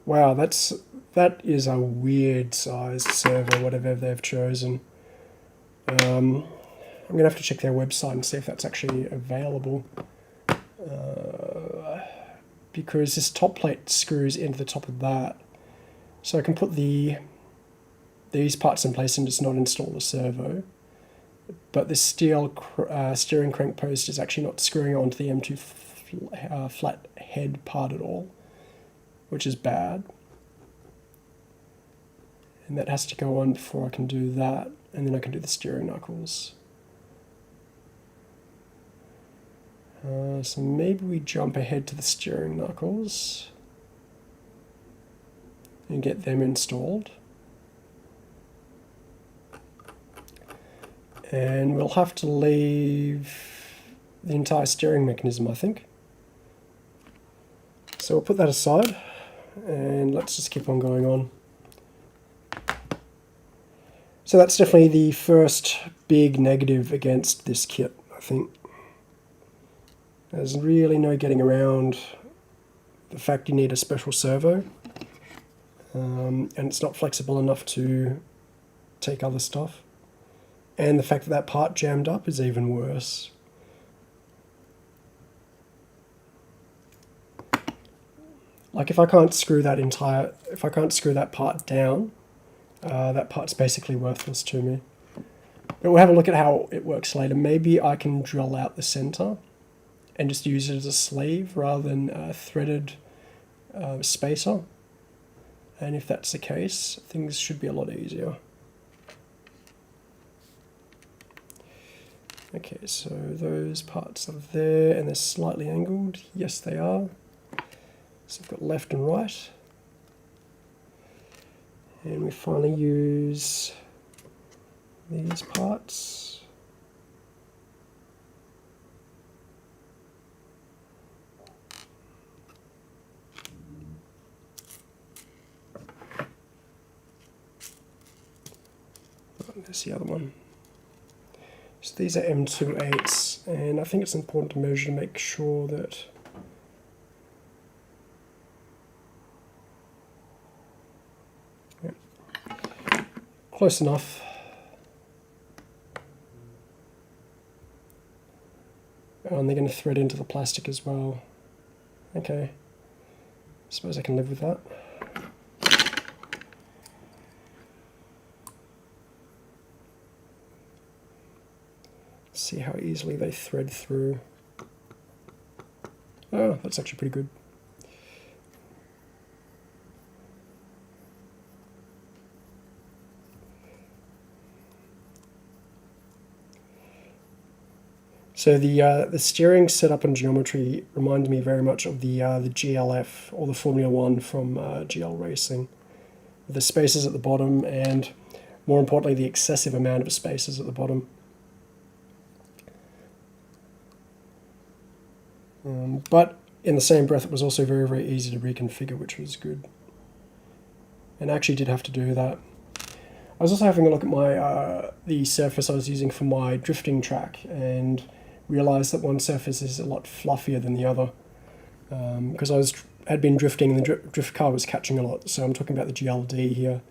Wow, that is a weird sized servo, whatever they've chosen. I'm gonna have to check their website and see if that's actually available. Because this top plate screws into the top of that. So I can put these parts in place and just not install the servo. But this steel steering crank post is actually not screwing onto the M2 flat head part at all, which is bad. And that has to go on before I can do that, and then I can do the steering knuckles. So maybe we jump ahead to the steering knuckles and get them installed. And we'll have to leave the entire steering mechanism, I think. So we'll put that aside and let's just keep on going on. So that's definitely the first big negative against this kit, I think. There's really no getting around the fact you need a special servo, and it's not flexible enough to take other stuff. And the fact that that part jammed up is even worse. Like if I can't screw that part down, that part's basically worthless to me. But we'll have a look at how it works later. Maybe I can drill out the center and just use it as a sleeve rather than a threaded spacer. And if that's the case, things should be a lot easier. Okay, so those parts are there and they're slightly angled. Yes, they are. So I've got left and right. And we finally use these parts. Where's the other one? So these are M28s, and I think it's important to measure to make sure that close enough. Oh, and they're going to thread into the plastic as well. Okay, suppose I can live with that. See how easily they thread through. Oh, that's actually pretty good. So the steering setup and geometry reminds me very much of the GLF or the Formula 1 from GL Racing. The spaces at the bottom, and more importantly the excessive amount of spaces at the bottom. But in the same breath it was also very, very easy to reconfigure, which was good. And I actually did have to do that. I was also having a look at my the surface I was using for my drifting track, and realized that one surface is a lot fluffier than the other, because I had been drifting and the drift car was catching a lot. So I'm talking about the GLD here.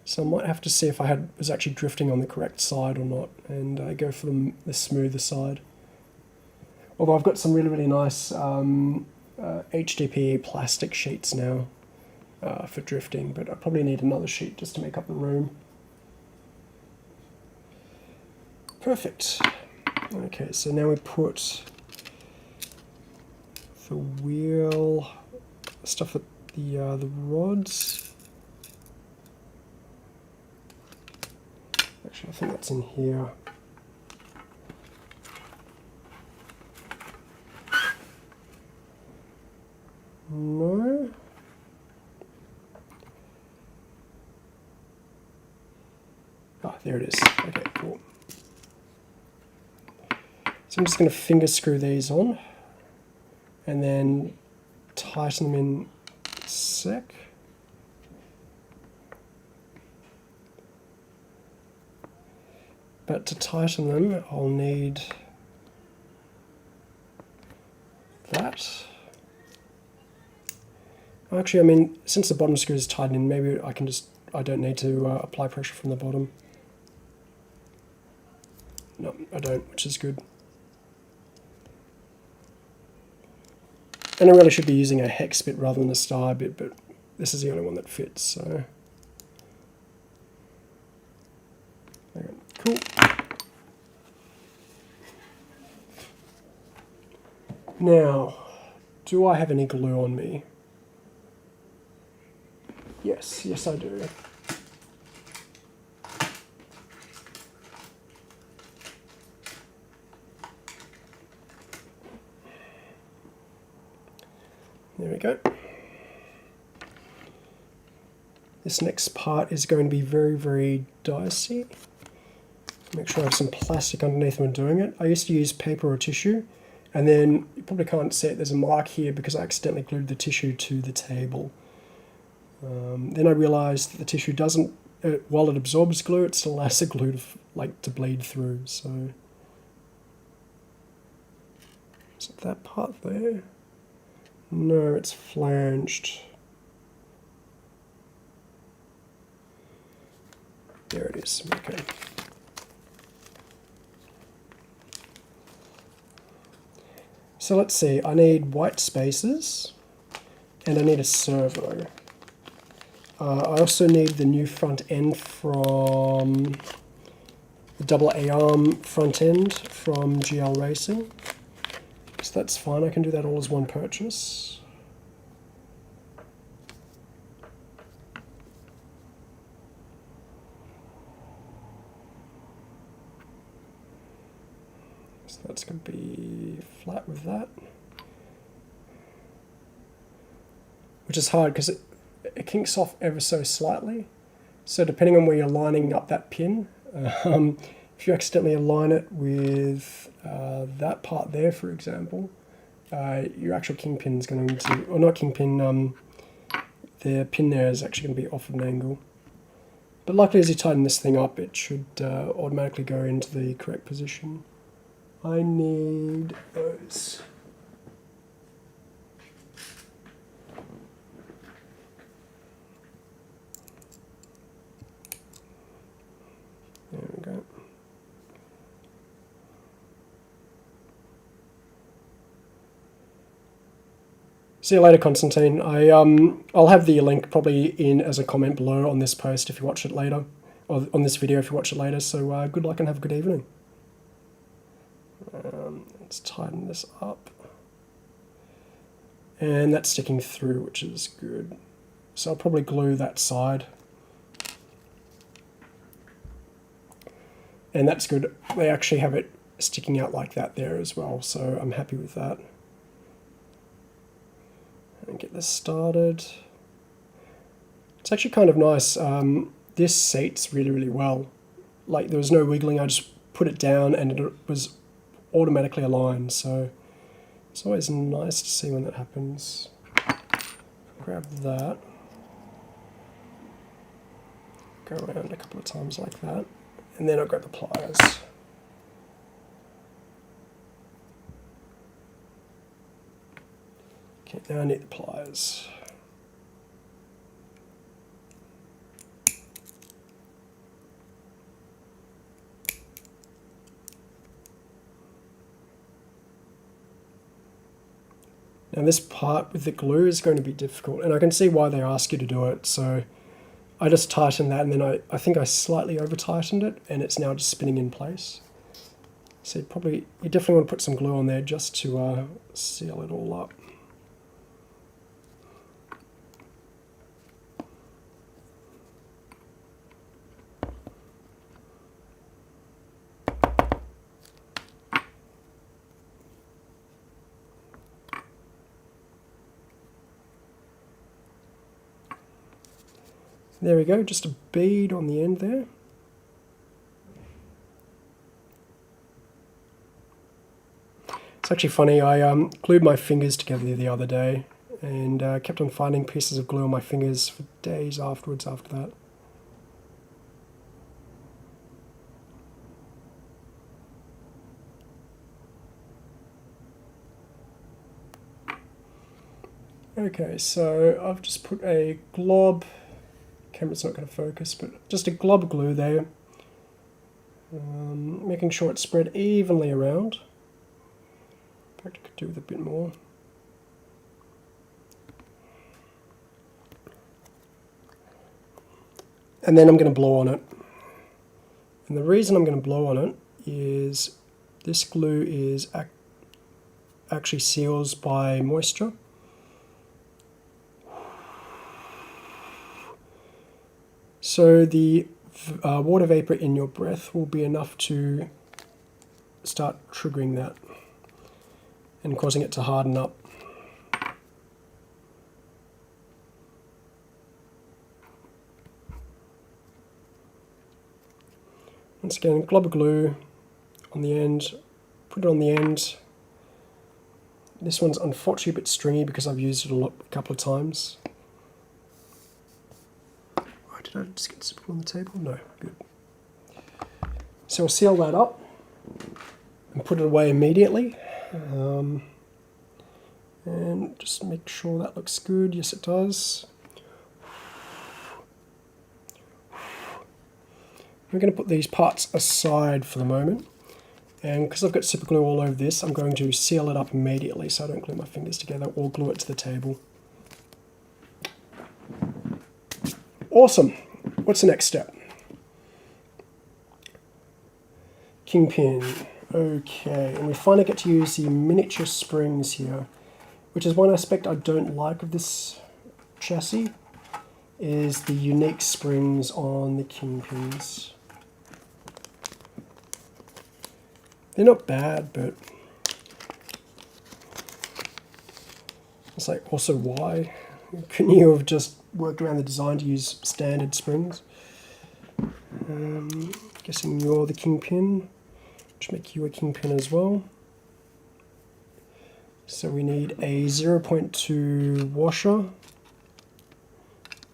So I might have to see if I was actually drifting on the correct side or not, and go for the smoother side. Although I've got some really, really nice HDPE plastic sheets now for drifting, but I probably need another sheet just to make up the room. Perfect. Okay, so now we put the wheel stuff at the rods. Actually, I think that's in here. No. Ah, there it is. Okay, cool. So I'm just going to finger screw these on and then tighten them in a sec. But to tighten them, I'll need that. Actually, I mean, since the bottom screw is tightened in, maybe I don't need to apply pressure from the bottom. No, I don't, which is good. And I really should be using a hex bit rather than a star bit, but this is the only one that fits, so. Okay, cool. Now, do I have any glue on me? Yes, yes I do. There we go. This next part is going to be very, very dicey. Make sure I have some plastic underneath when doing it. I used to use paper or tissue, and then you probably can't see it, there's a mark here because I accidentally glued the tissue to the table. Then I realized that the tissue doesn't, while it absorbs glue, it still has the glue to bleed through. So, is it that part there? No, it's flanged. There it is. Okay. So let's see. I need white spaces, and I need a servo. I also need the new front end from the double A-arm front end from GL Racing. So that's fine, I can do that all as one purchase. So that's going to be flat with that. Which is hard because it kinks off ever so slightly. So depending on where you're lining up that pin, if you accidentally align it with that part there, for example, your actual kingpin is going to, or not kingpin, the pin there is actually going to be off at an angle. But luckily as you tighten this thing up, it should automatically go into the correct position. I need those. There we go. See you later, Constantine. I'll have the link probably in as a comment below on this post if you watch it later, or on this video if you watch it later. So good luck and have a good evening. Let's tighten this up. And that's sticking through, which is good. So I'll probably glue that side. And that's good. They actually have it sticking out like that there as well, so I'm happy with that. And get this started. It's actually kind of nice. This seats really, really well. Like there was no wiggling, I just put it down and it was automatically aligned, so it's always nice to see when that happens. Grab that. Go around a couple of times like that. And then I'll grab the pliers. Okay, now I need the pliers. Now this part with the glue is going to be difficult, and I can see why they ask you to do it, so I just tightened that, and then I think I slightly over tightened it, and it's now just spinning in place. So you definitely want to put some glue on there just to seal it all up. There we go, just a bead on the end there. It's actually funny, I glued my fingers together the other day and kept on finding pieces of glue on my fingers for days afterwards after that. Okay, so I've just put a glob. Camera's not going to focus, but just a glob of glue there, making sure it's spread evenly around. In fact, I could do with a bit more. And then I'm going to blow on it. And the reason I'm going to blow on it is this glue is actually seals by moisture. So the water vapor in your breath will be enough to start triggering that and causing it to harden up. Once again, glob of glue on the end, put it on the end. This one's unfortunately a bit stringy because I've used it a couple of times. Did I just get this on the table? No, good. So I'll seal that up and put it away immediately. And just make sure that looks good. Yes, it does. We're going to put these parts aside for the moment. And because I've got super glue all over this, I'm going to seal it up immediately so I don't glue my fingers together or glue it to the table. Awesome. What's the next step? Kingpin. Okay, and we finally get to use the miniature springs here, which is one aspect I don't like of this chassis, is the unique springs on the Kingpins. They're not bad, but it's like also why? Couldn't you have just worked around the design to use standard springs? Guessing you're the Kingpin, which make you a Kingpin as well. So we need a 0.2 washer,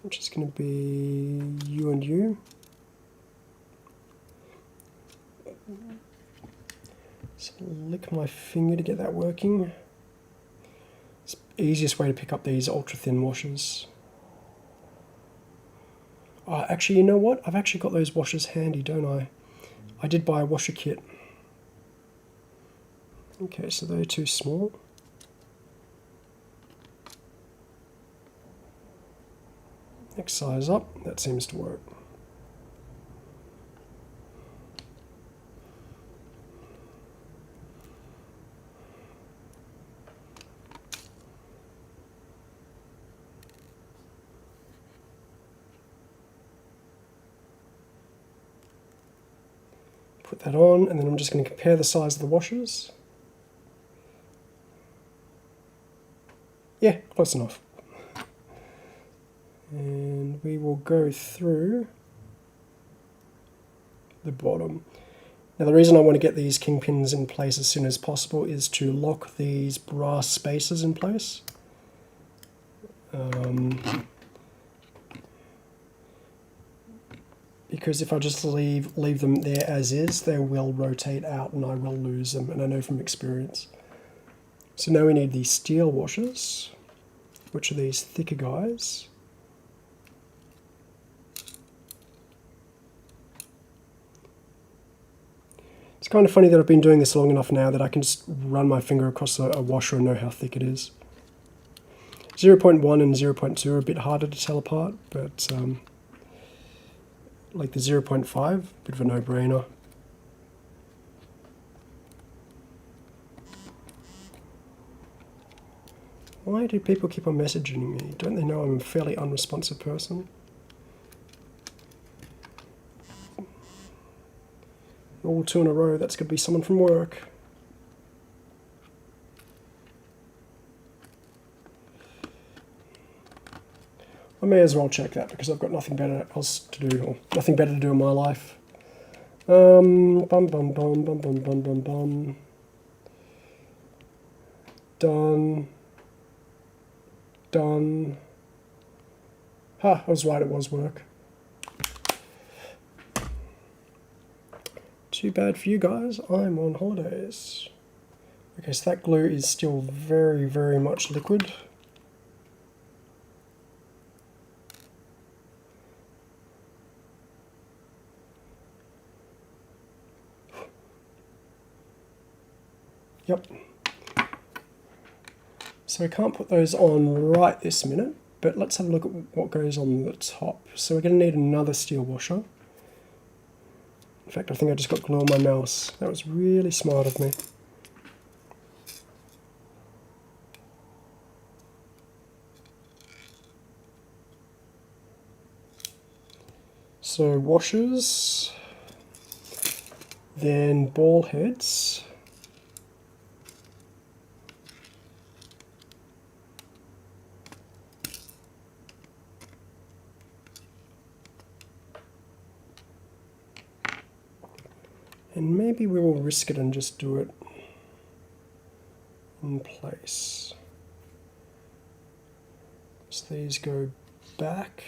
which is going to be you and you. Just lick my finger to get that working. It's the easiest way to pick up these ultra thin washers. Actually, you know what? I've actually got those washers handy, don't I? I did buy a washer kit. Okay, so they're too small. Next size up, that seems to work. Put that on, and then I'm just going to compare the size of the washers. Yeah, close enough. And we will go through the bottom. Now the reason I want to get these kingpins in place as soon as possible is to lock these brass spacers in place. Because if I just leave them there as is, they will rotate out and I will lose them, and I know from experience. So now we need these steel washers, which are these thicker guys. It's kind of funny that I've been doing this long enough now that I can just run my finger across a washer and know how thick it is. 0.1 and 0.2 are a bit harder to tell apart, but like the 0.5, bit of a no-brainer. Why do people keep on messaging me? Don't they know I'm a fairly unresponsive person? All two in a row, that's going to be someone from work. I may as well check that because I've got nothing better else to do, or nothing better to do in my life. Bum bum bum bum bum bum bum bum. Done. Done. Ha, I was right, it was work. Too bad for you guys, I'm on holidays. Okay, so that glue is still very, very much liquid. Yep. So we can't put those on right this minute, but let's have a look at what goes on the top. So we're going to need another steel washer. In fact, I think I just got glue on my mouse. That was really smart of me. So washers, then ball heads. And maybe we will risk it and just do it in place. So these go back.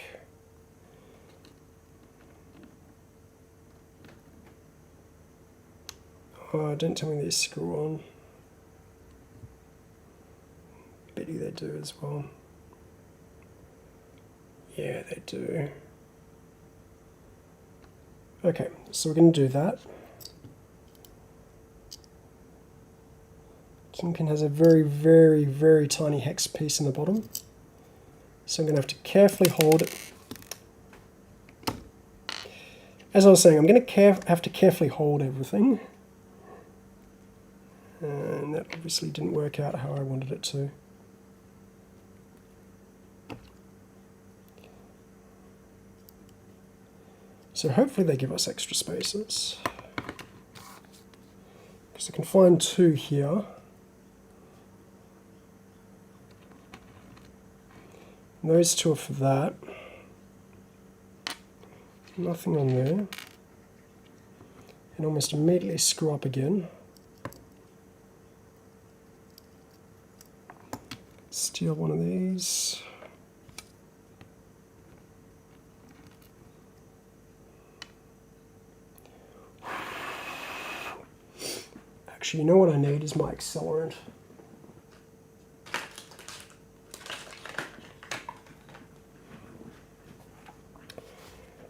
Oh, don't tell me these screw on. Bet you they do as well. Yeah, they do. Okay, so we're going to do that. Kingpin has a very, very, very tiny hex piece in the bottom. So I'm going to have to carefully hold it. As I was saying, I'm going to have to carefully hold everything. And that obviously didn't work out how I wanted it to. So hopefully they give us extra spaces. Because I can find two here. And those two are for that. Nothing on there. And almost immediately screw up again. Steal one of these. Actually, you know what I need is my accelerant.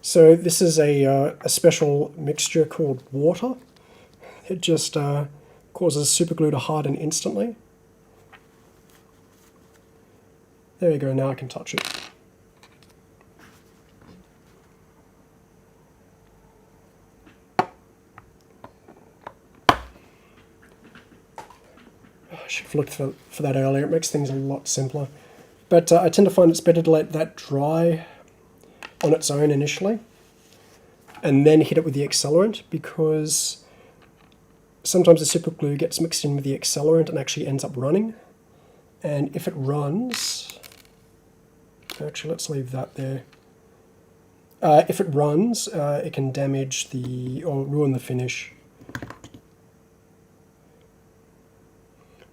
So this is a special mixture called water. It just causes superglue to harden instantly. There you go, now I can touch it. I should have looked for that earlier. It makes things a lot simpler. But I tend to find it's better to let that dry on its own initially and then hit it with the accelerant, because sometimes the super glue gets mixed in with the accelerant and actually ends up running. And if it runs, actually let's leave that there. If it runs, it can damage or ruin the finish.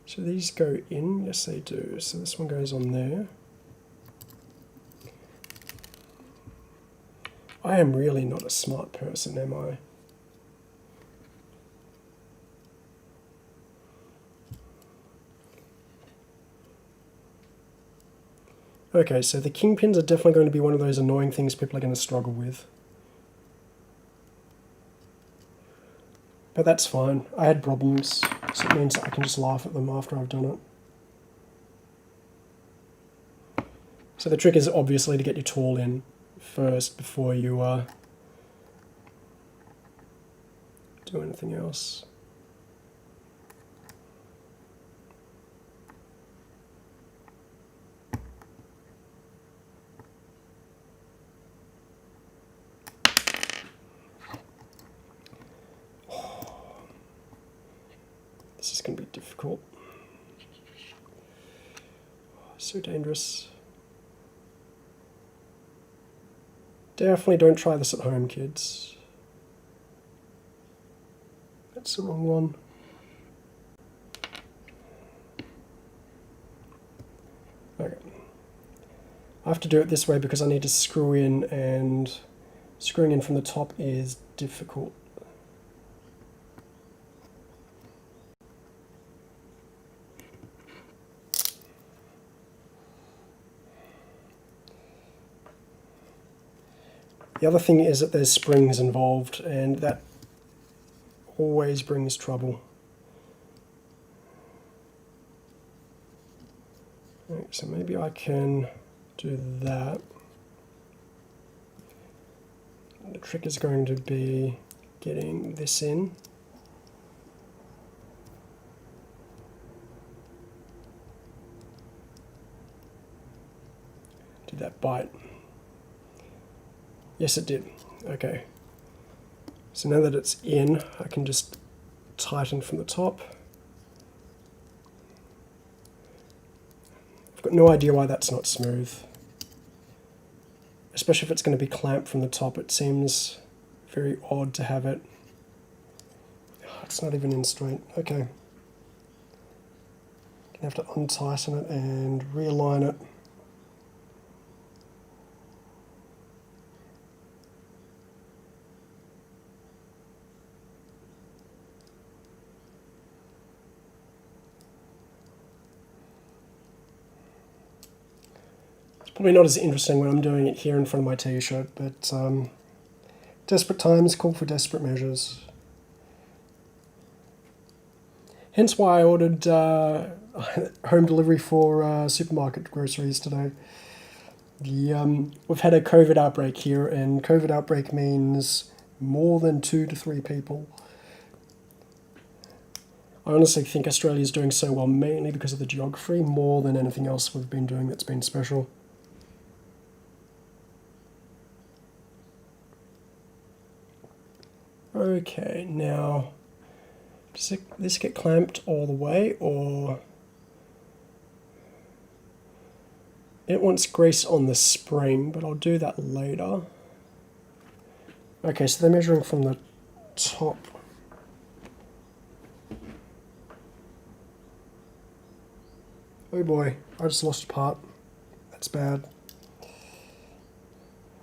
So these go in, yes they do. So this one goes on there. I am really not a smart person, am I? Okay, so the Kingpins are definitely going to be one of those annoying things people are going to struggle with. But that's fine. I had problems, so it means I can just laugh at them after I've done it. So the trick is obviously to get your tool in first before you do anything else. This is going to be difficult. So dangerous. Definitely don't try this at home, kids. That's the wrong one. Okay. I have to do it this way because I need to screw in, and screwing in from the top is difficult. The other thing is that there's springs involved, and that always brings trouble. Right, so maybe I can do that. The trick is going to be getting this in. Did that bite? Yes, it did. Okay. So now that it's in, I can just tighten from the top. I've got no idea why that's not smooth. Especially if it's going to be clamped from the top, it seems very odd to have it. It's not even in straight. Okay. Gonna have to untighten it and realign it. Probably not as interesting when I'm doing it here in front of my t-shirt, but desperate times call for desperate measures. Hence why I ordered home delivery for supermarket groceries today. We've had a COVID outbreak here, and COVID outbreak means more than 2 to 3 people. I honestly think Australia's doing so well mainly because of the geography, more than anything else we've been doing that's been special. Okay, now, does this get clamped all the way, or it wants grease on the spring, but I'll do that later. Okay, so they're measuring from the top. Oh boy, I just lost a part. That's bad.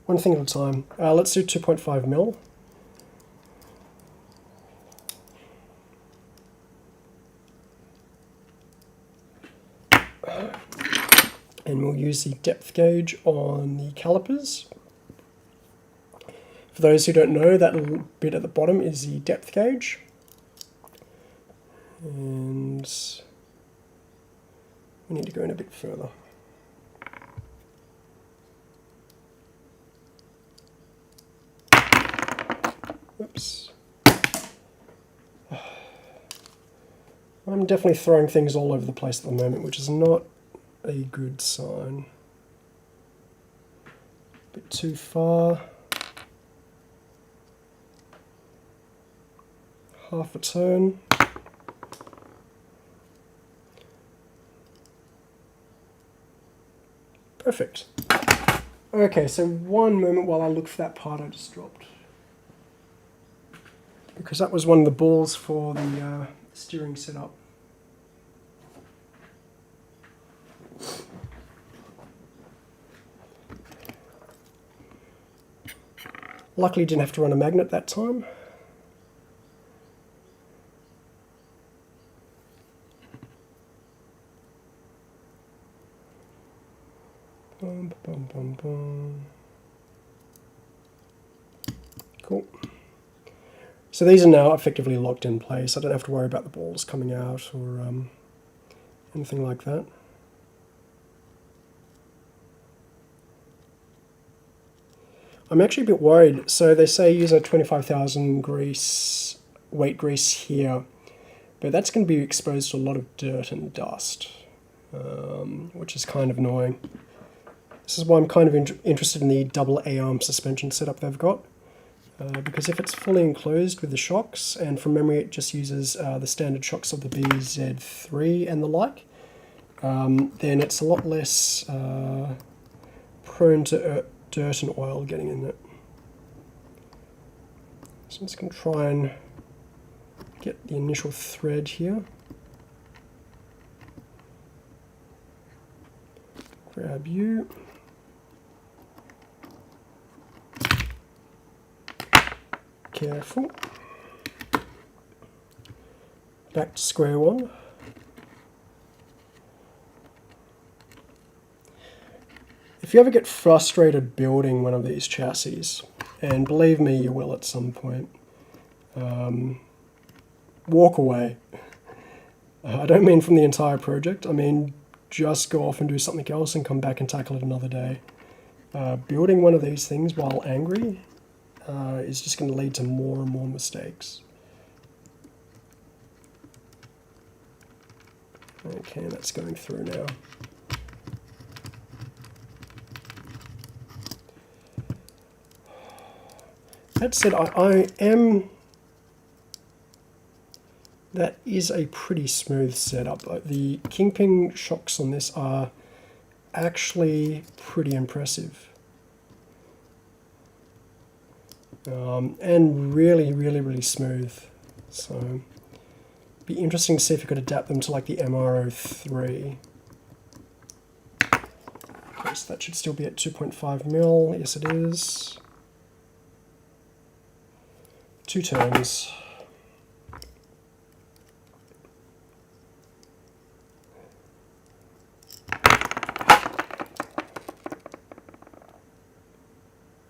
One thing at a time. Let's do 2.5 mil. And we'll use the depth gauge on the calipers. For those who don't know, that little bit at the bottom is the depth gauge. And we need to go in a bit further. Oops. I'm definitely throwing things all over the place at the moment, which is not a good sign. A bit too far. Half a turn. Perfect. Okay, so one moment while I look for that part I just dropped. Because that was one of the balls for the steering setup. Luckily didn't have to run a magnet that time. Bum, bum, bum, bum. Cool. So these are now effectively locked in place. I don't have to worry about the balls coming out or anything like that. I'm actually a bit worried. So they say use a 25,000 weight grease here, but that's going to be exposed to a lot of dirt and dust, which is kind of annoying. This is why I'm kind of interested in the double A-arm suspension setup they've got, because if it's fully enclosed with the shocks, and from memory it just uses the standard shocks of the BZ3 and the like, then it's a lot less prone to dirt and oil getting in it. So I'm just going to try and get the initial thread here. Grab you. Careful. Back to square one. If you ever get frustrated building one of these chassis, and believe me, you will at some point, walk away. I don't mean from the entire project, I mean just go off and do something else and come back and tackle it another day. Building one of these things while angry is just going to lead to more and more mistakes. Okay, that's going through now. That said, that is a pretty smooth setup. The Kingpin shocks on this are actually pretty impressive. And really, really, really smooth. So, be interesting to see if you could adapt them to like the MRZ. Okay, so that should still be at 2.5 mil. Yes, it is. 2 turns.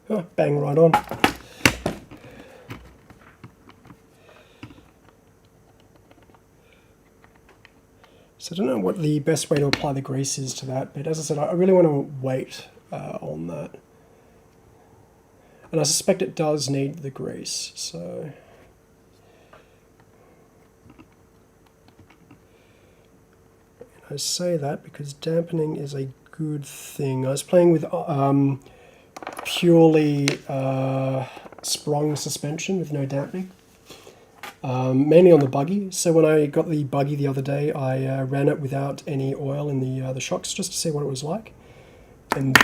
Oh, bang right on. So I don't know what the best way to apply the grease is to that, but as I said, I really want to wait on that. And I suspect it does need the grease, so... I say that because dampening is a good thing. I was playing with purely sprung suspension with no dampening, mainly on the buggy. So when I got the buggy the other day, I ran it without any oil in the shocks just to see what it was like. And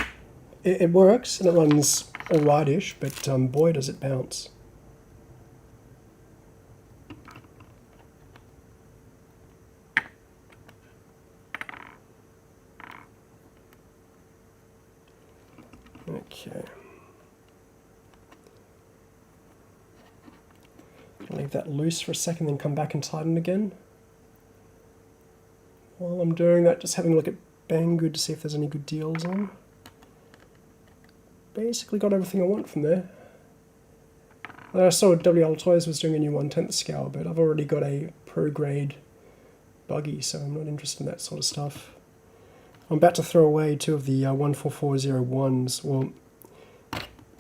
it works, and it runs alright-ish, but boy does it bounce. Okay. Leave that loose for a second, then come back and tighten again. While I'm doing that, just having a look at Banggood to see if there's any good deals on. Basically got everything I want from there. I saw WL Toys was doing a new 1/10 scale, but I've already got a pro grade buggy, so I'm not interested in that sort of stuff. I'm about to throw away 2 of the 14401s. Well,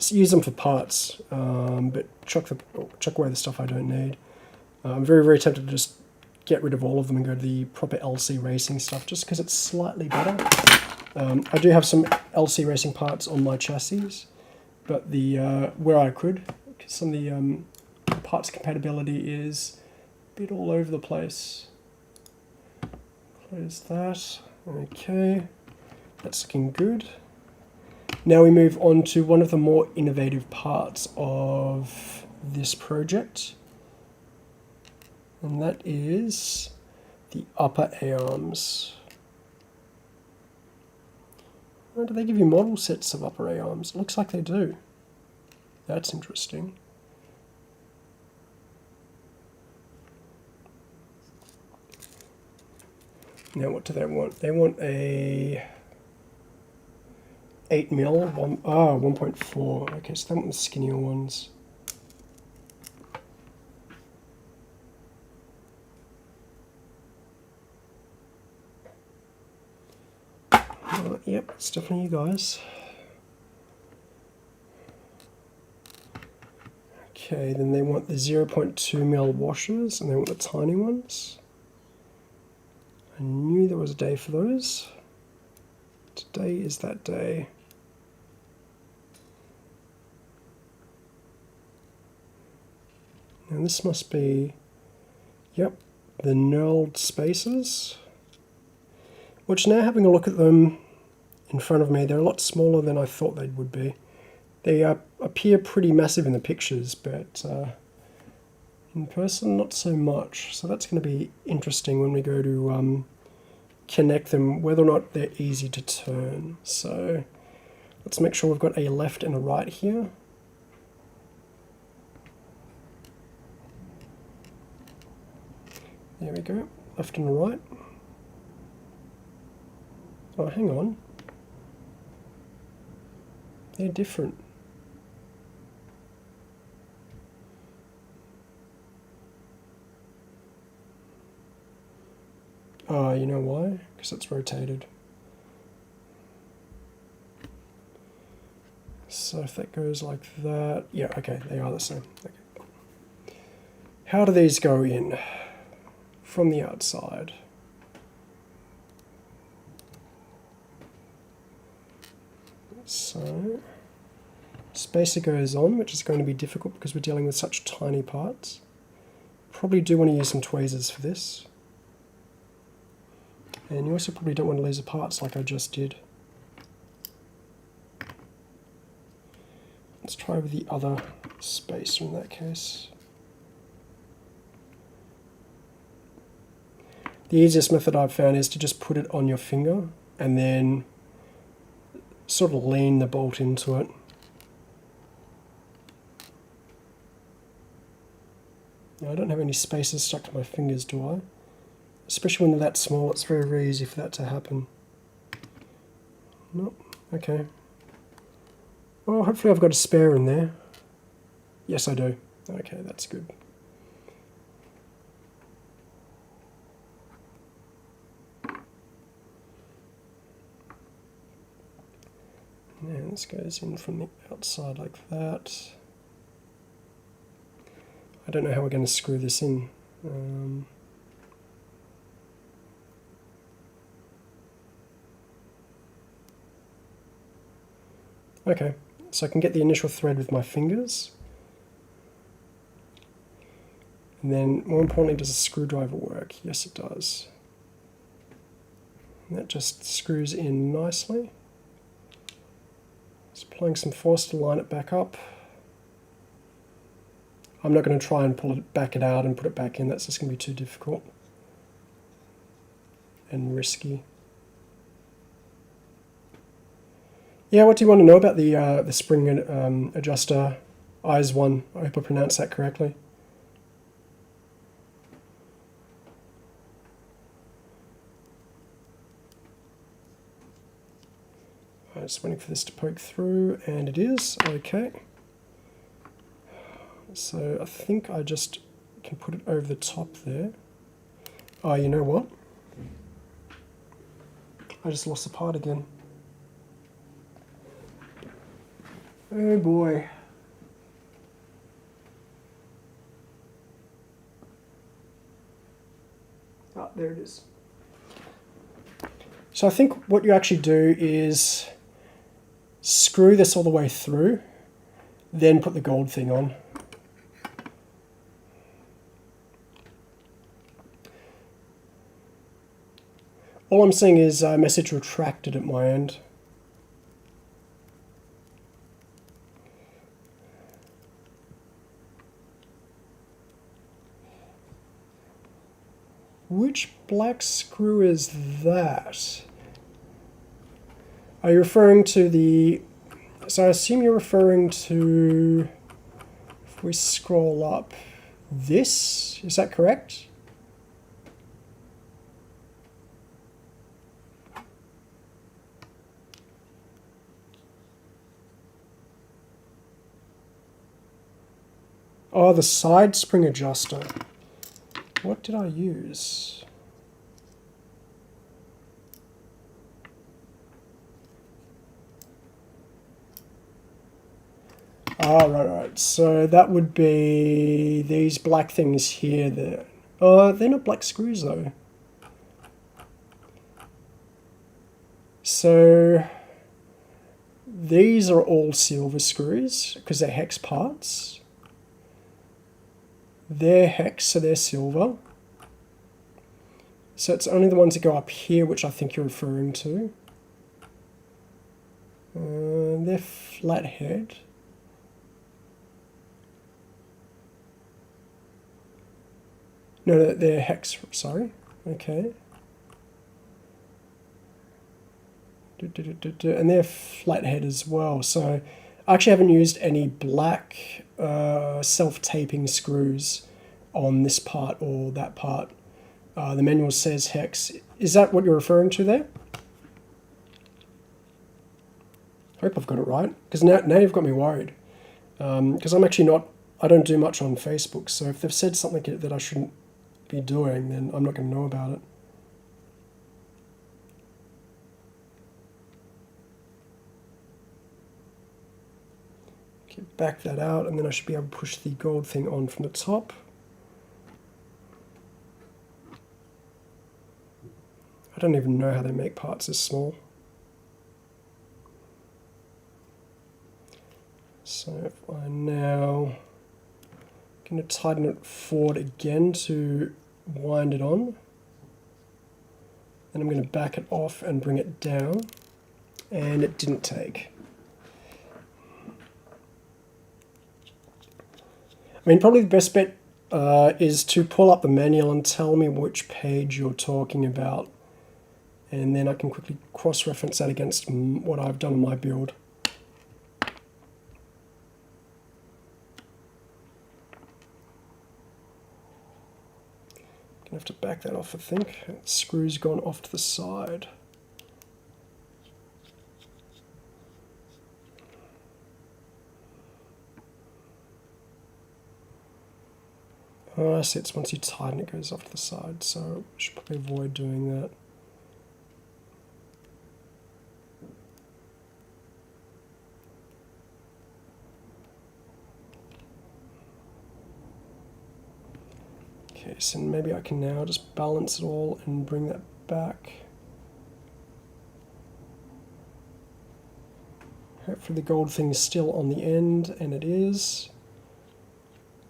use them for parts, but chuck away the stuff I don't need. I'm very, very tempted to just get rid of all of them and go to the proper LC racing stuff, just because it's slightly better. I do have some LC racing parts on my chassis, but the where I could, because some of the parts compatibility is a bit all over the place. Close that. Okay, that's looking good. Now we move on to one of the more innovative parts of this project, and that is the upper A-arms. Oh, do they give you model sets of upper A-arms? It looks like they do. That's interesting. Now what do they want? They want a 8mm, 1.4. Okay, so they want the skinnier ones. Yep, it's definitely you guys. Okay, then they want the 0.2mm washers, and they want the tiny ones. I knew there was a day for those. Today is that day. Now this must be, yep, the knurled spacers. Which now having a look at them in front of me, they're a lot smaller than I thought they would be. They appear pretty massive in the pictures, but in person not so much. So that's going to be interesting when we go to connect them, whether or not they're easy to turn. So let's make sure we've got a left and a right here. There we go, left and right. Oh, hang on. They're different. Oh, you know why? Because it's rotated. So if that goes like that, yeah, okay, they are the same. Okay. How do these go in from the outside? So, spacer goes on, which is going to be difficult because we're dealing with such tiny parts. Probably do want to use some tweezers for this. And you also probably don't want to lose the parts like I just did. Let's try with the other spacer in that case. The easiest method I've found is to just put it on your finger and then sort of lean the bolt into it. Now, I don't have any spacers stuck to my fingers, do I? Especially when they're that small, it's very, very easy for that to happen. Nope, okay. Well, hopefully I've got a spare in there. Yes, I do. Okay, that's good. Now this goes in from the outside like that. I don't know how we're going to screw this in. Okay, so I can get the initial thread with my fingers. And then, more importantly, does a screwdriver work? Yes, it does. And that just screws in nicely. Just applying some force to line it back up. I'm not going to try and back it out and put it back in. That's just going to be too difficult and risky. Yeah, what do you want to know about the spring adjuster eyes one? I hope I pronounced that correctly. I'm just waiting for this to poke through, and it is. Okay. So I think I just can put it over the top there. Oh, you know what? I just lost the part again. Oh boy. Ah, there it is. So I think what you actually do is screw this all the way through, then put the gold thing on. All I'm seeing is message retracted at my end. Which black screw is that? Are you referring to the... So I assume you're referring to... If we scroll up, this? Is that correct? Oh, the side spring adjuster. What did I use? Ah, right. So that would be these black things here. There. Oh, they're not black screws though. So these are all silver screws because they're hex parts. They're hex, so they're silver. So it's only the ones that go up here, which I think you're referring to. They're flathead. No, they're hex, sorry. Okay. And they're flathead as well. So I actually haven't used any black self-taping screws on this part or that part. The manual says hex. Is that what you're referring to there? I hope I've got it right, because now you've got me worried. Because I'm actually not, I don't do much on Facebook, so if they've said something that I shouldn't be doing, then I'm not going to know about it. Okay, back that out, and then I should be able to push the gold thing on from the top. I don't even know how they make parts this small. So if I now going to tighten it forward again to wind it on, then I'm going to back it off and bring it down, and it didn't take. I mean, probably the best bet is to pull up the manual and tell me which page you're talking about, and then I can quickly cross-reference that against what I've done in my build. Gonna have to back that off, I think. The screw's gone off to the side. Oh, I see, it's once you tighten it goes off to the side, so I should probably avoid doing that. Okay, so maybe I can now just balance it all and bring that back. Hopefully the gold thing is still on the end, and it is.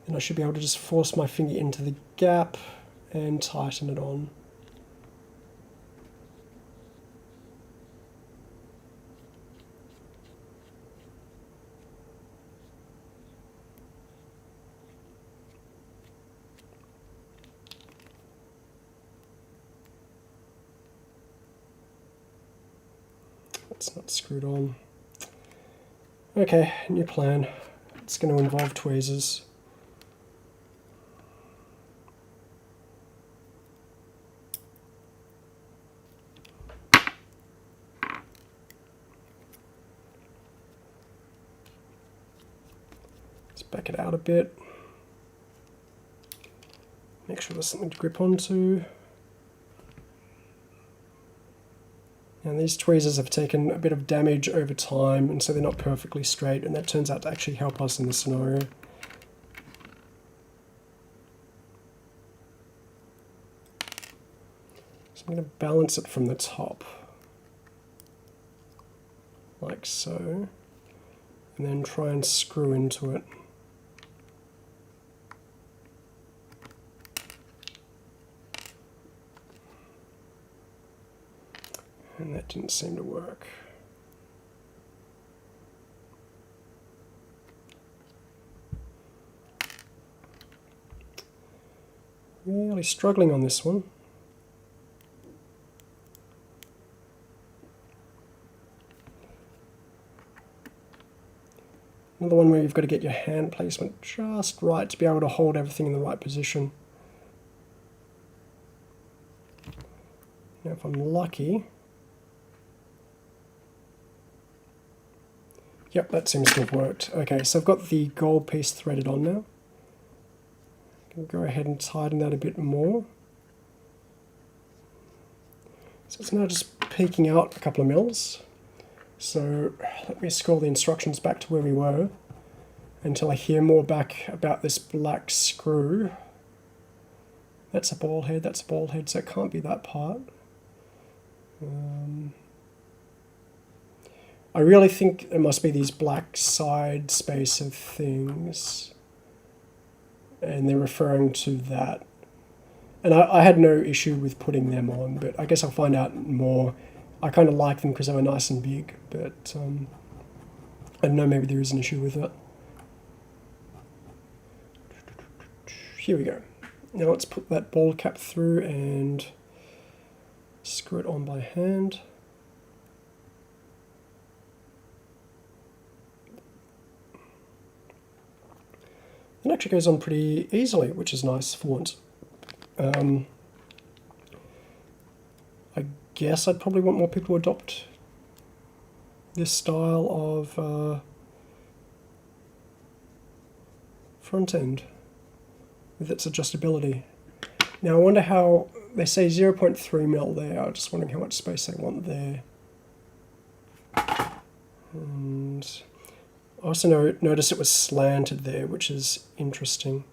And I should be able to just force my finger into the gap and tighten it on. It's not screwed on. Okay, new plan. It's going to involve tweezers. Let's back it out a bit. Make sure there's something to grip onto. And these tweezers have taken a bit of damage over time, and so they're not perfectly straight, and that turns out to actually help us in this scenario. So I'm going to balance it from the top, like so, and then try and screw into it. And that didn't seem to work. Really struggling on this one. Another one where you've got to get your hand placement just right to be able to hold everything in the right position. Now if I'm lucky, yep, that seems to have worked. Okay, so I've got the gold piece threaded on now. I can go ahead and tighten that a bit more. So it's now just peeking out a couple of mils. So let me scroll the instructions back to where we were until I hear more back about this black screw. That's a ball head, that's a ball head, so it can't be that part. I really think it must be these black side spacer things, and they're referring to that. And I had no issue with putting them on, but I guess I'll find out more. I kind of like them because they were nice and big, but I don't know, maybe there is an issue with it. Here we go. Now let's put that ball cap through and screw it on by hand. It actually goes on pretty easily, which is nice for once. I guess I'd probably want more people to adopt this style of front end with its adjustability. Now I wonder how, they say 0.3 mil there, I'm just wondering how much space they want there. And I also noticed it was slanted there, which is interesting,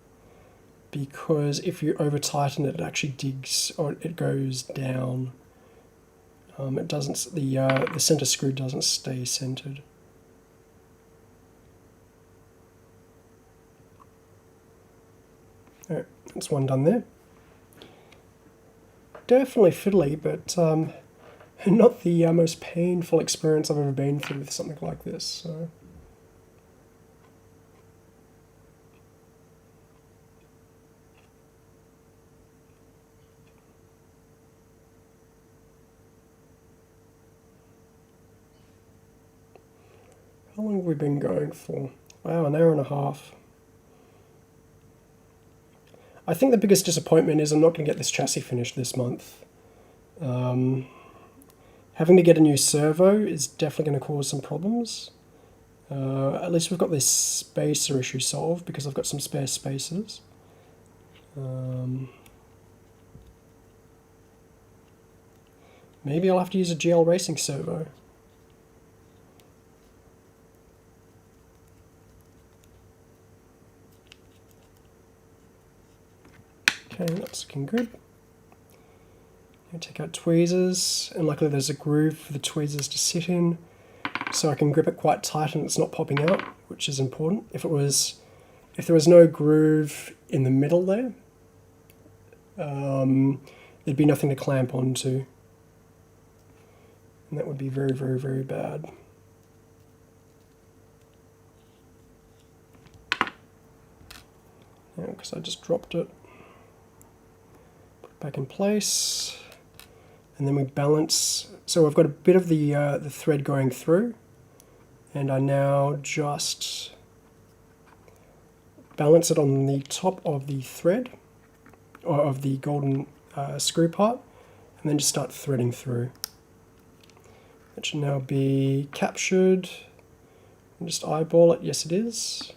because if you over tighten it, it actually digs, or it goes down. It doesn't. The center screw doesn't stay centered. Alright, that's one done there. Definitely fiddly, but not the most painful experience I've ever been through with something like this. So. How long have we been going for? Wow, an hour and a half. I think the biggest disappointment is I'm not going to get this chassis finished this month. Having to get a new servo is definitely going to cause some problems. At least we've got this spacer issue solved because I've got some spare spacers. Maybe I'll have to use a GL Racing servo. Okay, that's looking good. Now take out tweezers, and luckily there's a groove for the tweezers to sit in, so I can grip it quite tight and it's not popping out, which is important. If there was no groove in the middle there, there'd be nothing to clamp onto, and that would be very, very, very bad. Now, because I just dropped it. Back in place, and then we balance. So I've got a bit of the thread going through, and I now just balance it on the top of the thread, or of the golden screw part, and then just start threading through. It should now be captured, and just eyeball it. Yes, it is.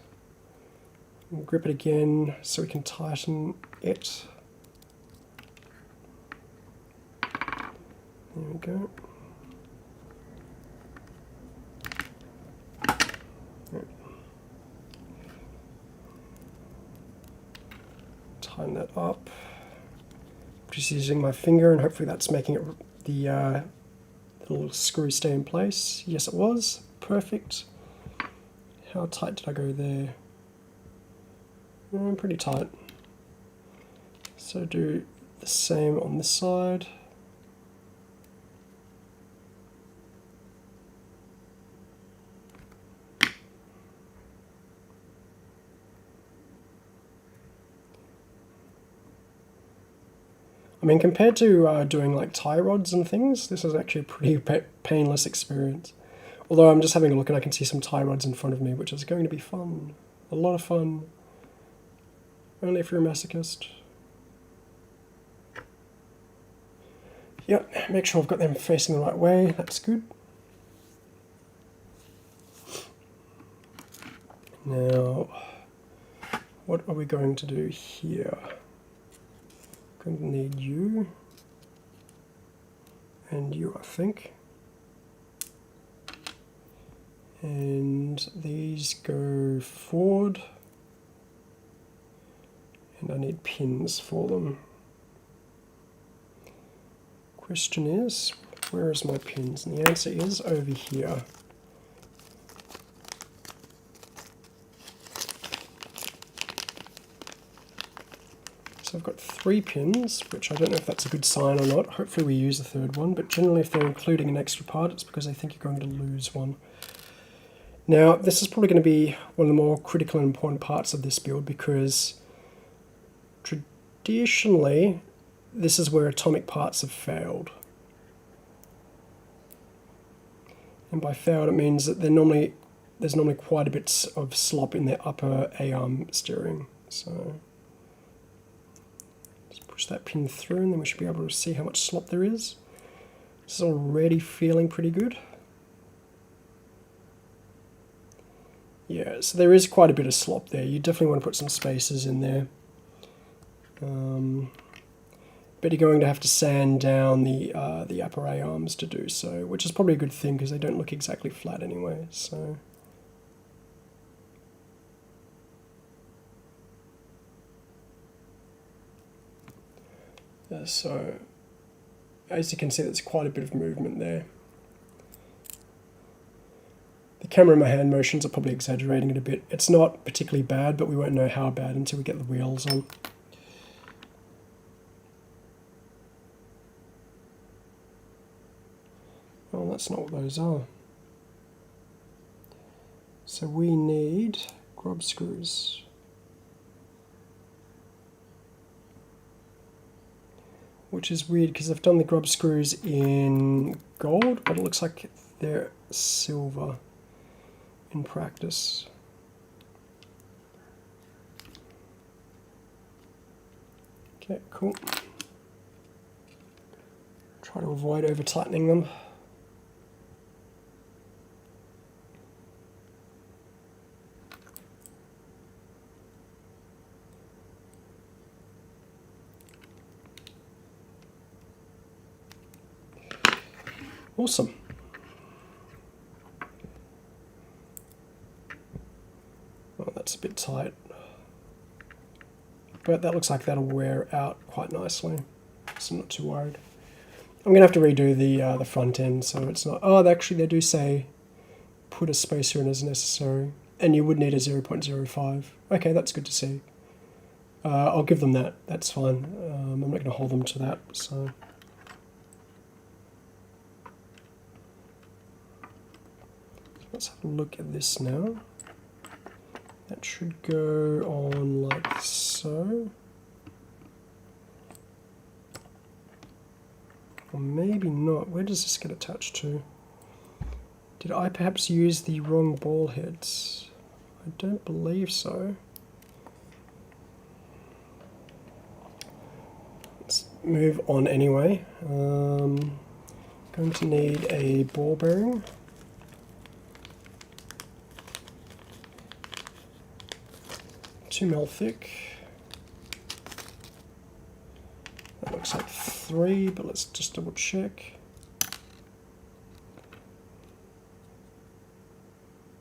And grip it again so we can tighten it. There we go. Tighten that up. Just using my finger, and hopefully that's making it the little screw stay in place. Yes, it was. Perfect. How tight did I go there? Pretty tight. So do the same on this side. I mean, compared to doing like tie rods and things, this is actually a pretty painless experience. Although I'm just having a look and I can see some tie rods in front of me, which is going to be fun. A lot of fun. Only if you're a masochist. Yep, make sure I've got them facing the right way. That's good. Now, what are we going to do here? Going to need you and you, I think. And these go forward. And I need pins for them. Question is, where is my pins? And the answer is over here. So I've got 3 pins, which I don't know if that's a good sign or not. Hopefully we use the third one, but generally if they're including an extra part, it's because they think you're going to lose one. Now, this is probably going to be one of the more critical and important parts of this build, because traditionally, this is where atomic parts have failed. And by failed, it means that there's normally quite a bit of slop in the upper A-arm steering. So just push that pin through, and then we should be able to see how much slop there is. This is already feeling pretty good. Yeah, so there is quite a bit of slop there. You definitely want to put some spacers in there. But you're going to have to sand down the upper A-arms to do so, which is probably a good thing because they don't look exactly flat anyway. So as you can see, there's quite a bit of movement there. The camera and my hand motions are probably exaggerating it a bit. It's not particularly bad, but we won't know how bad until we get the wheels on. Oh, that's not what those are. So we need grub screws. Which is weird because I've done the grub screws in gold, but it looks like they're silver in practice. Okay, cool. Try to avoid over tightening them. Awesome. Oh, that's a bit tight. But that looks like that'll wear out quite nicely, so I'm not too worried. I'm going to have to redo the front end, so it's not... Oh, actually they do say put a spacer in as necessary, and you would need a 0.05. Okay, that's good to see. I'll give them that, that's fine. I'm not going to hold them to that, so... Let's have a look at this now. That should go on like so. Or maybe not. Where does this get attached to? Did I perhaps use the wrong ball heads? I don't believe so. Let's move on anyway. Going to need a ball bearing. 2 mil thick. That looks like 3, but let's just double check.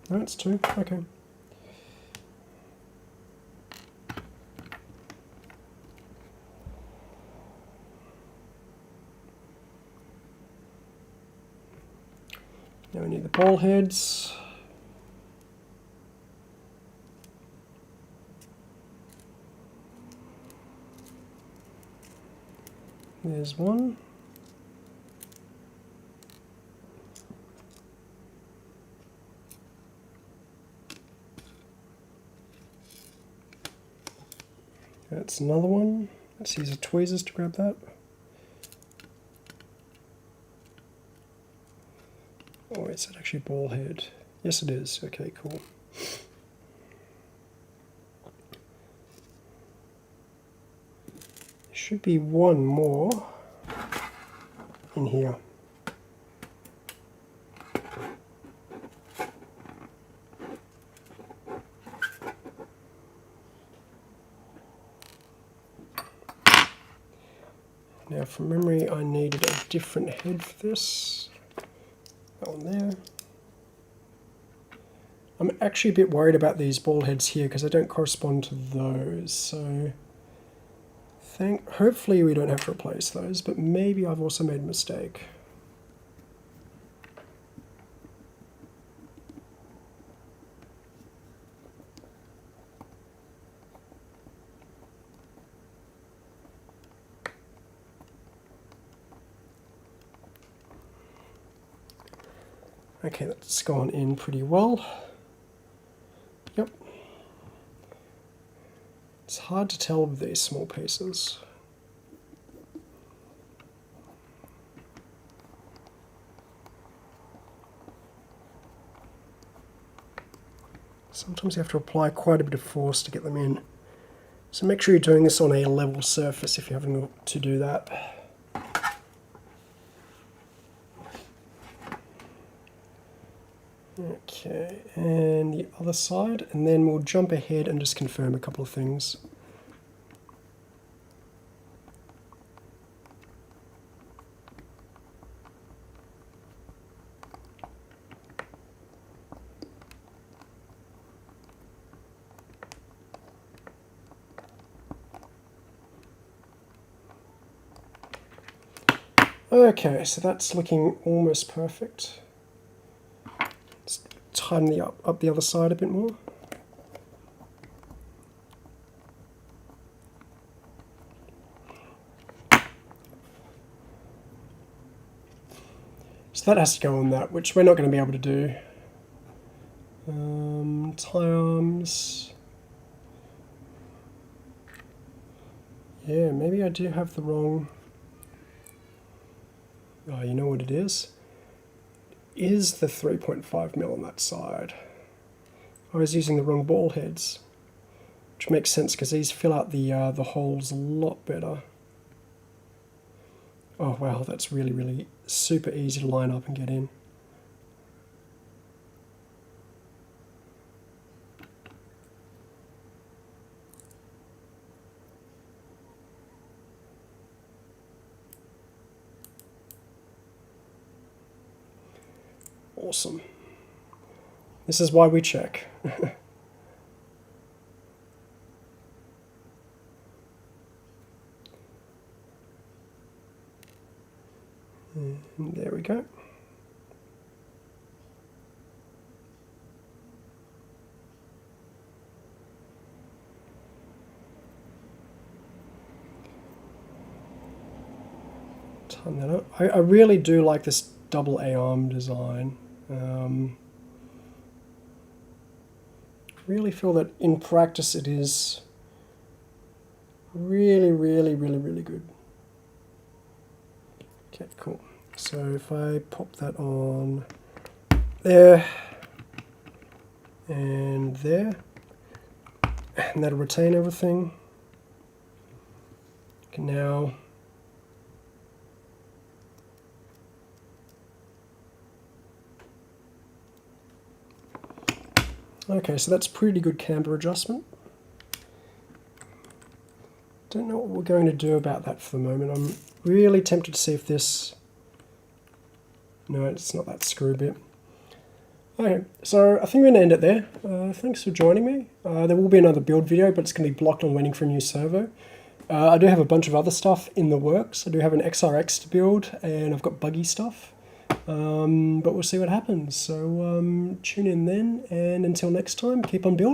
No, it's 2. Okay. Now we need the ball heads. There's one. That's another one. Let's use the tweezers to grab that. Oh, is that actually ball head? Yes, it is. Okay, cool. There should be one more in here. Now, from memory, I needed a different head for this. That one there. I'm actually a bit worried about these ball heads here because they don't correspond to those. So, hopefully we don't have to replace those, but maybe I've also made a mistake. Okay, that's gone in pretty well. Yep. It's hard to tell with these small pieces. Sometimes you have to apply quite a bit of force to get them in. So make sure you're doing this on a level surface if you're having to do that. Okay, and the other side, and then we'll jump ahead and just confirm a couple of things. Okay, so that's looking almost perfect. Let's tighten the up the other side a bit more. So that has to go on that, which we're not going to be able to do. Tie arms. Yeah, maybe I do have the wrong... Oh, you know what it is? Is the 3.5 mil on that side. I was using the wrong ball heads, which makes sense because these fill out the holes a lot better. Oh wow, that's really super easy to line up and get in. Awesome. This is why we check. And there we go. Tighten that up. I really do like this double A-arm design. Really feel that in practice it is really good. Okay, cool. So if I pop that on there and there, and that'll retain everything. Okay, now okay, so that's pretty good camber adjustment. don't know what we're going to do about that for the moment. I'm really tempted to see if this... No, it's not that screw bit. Okay, so I think we're going to end it there. Thanks for joining me. There will be another build video, but it's going to be blocked on waiting for a new servo. I do have a bunch of other stuff in the works. I do have an XRX to build, and I've got buggy stuff. But we'll see what happens. So tune in then, and until next time, keep on building.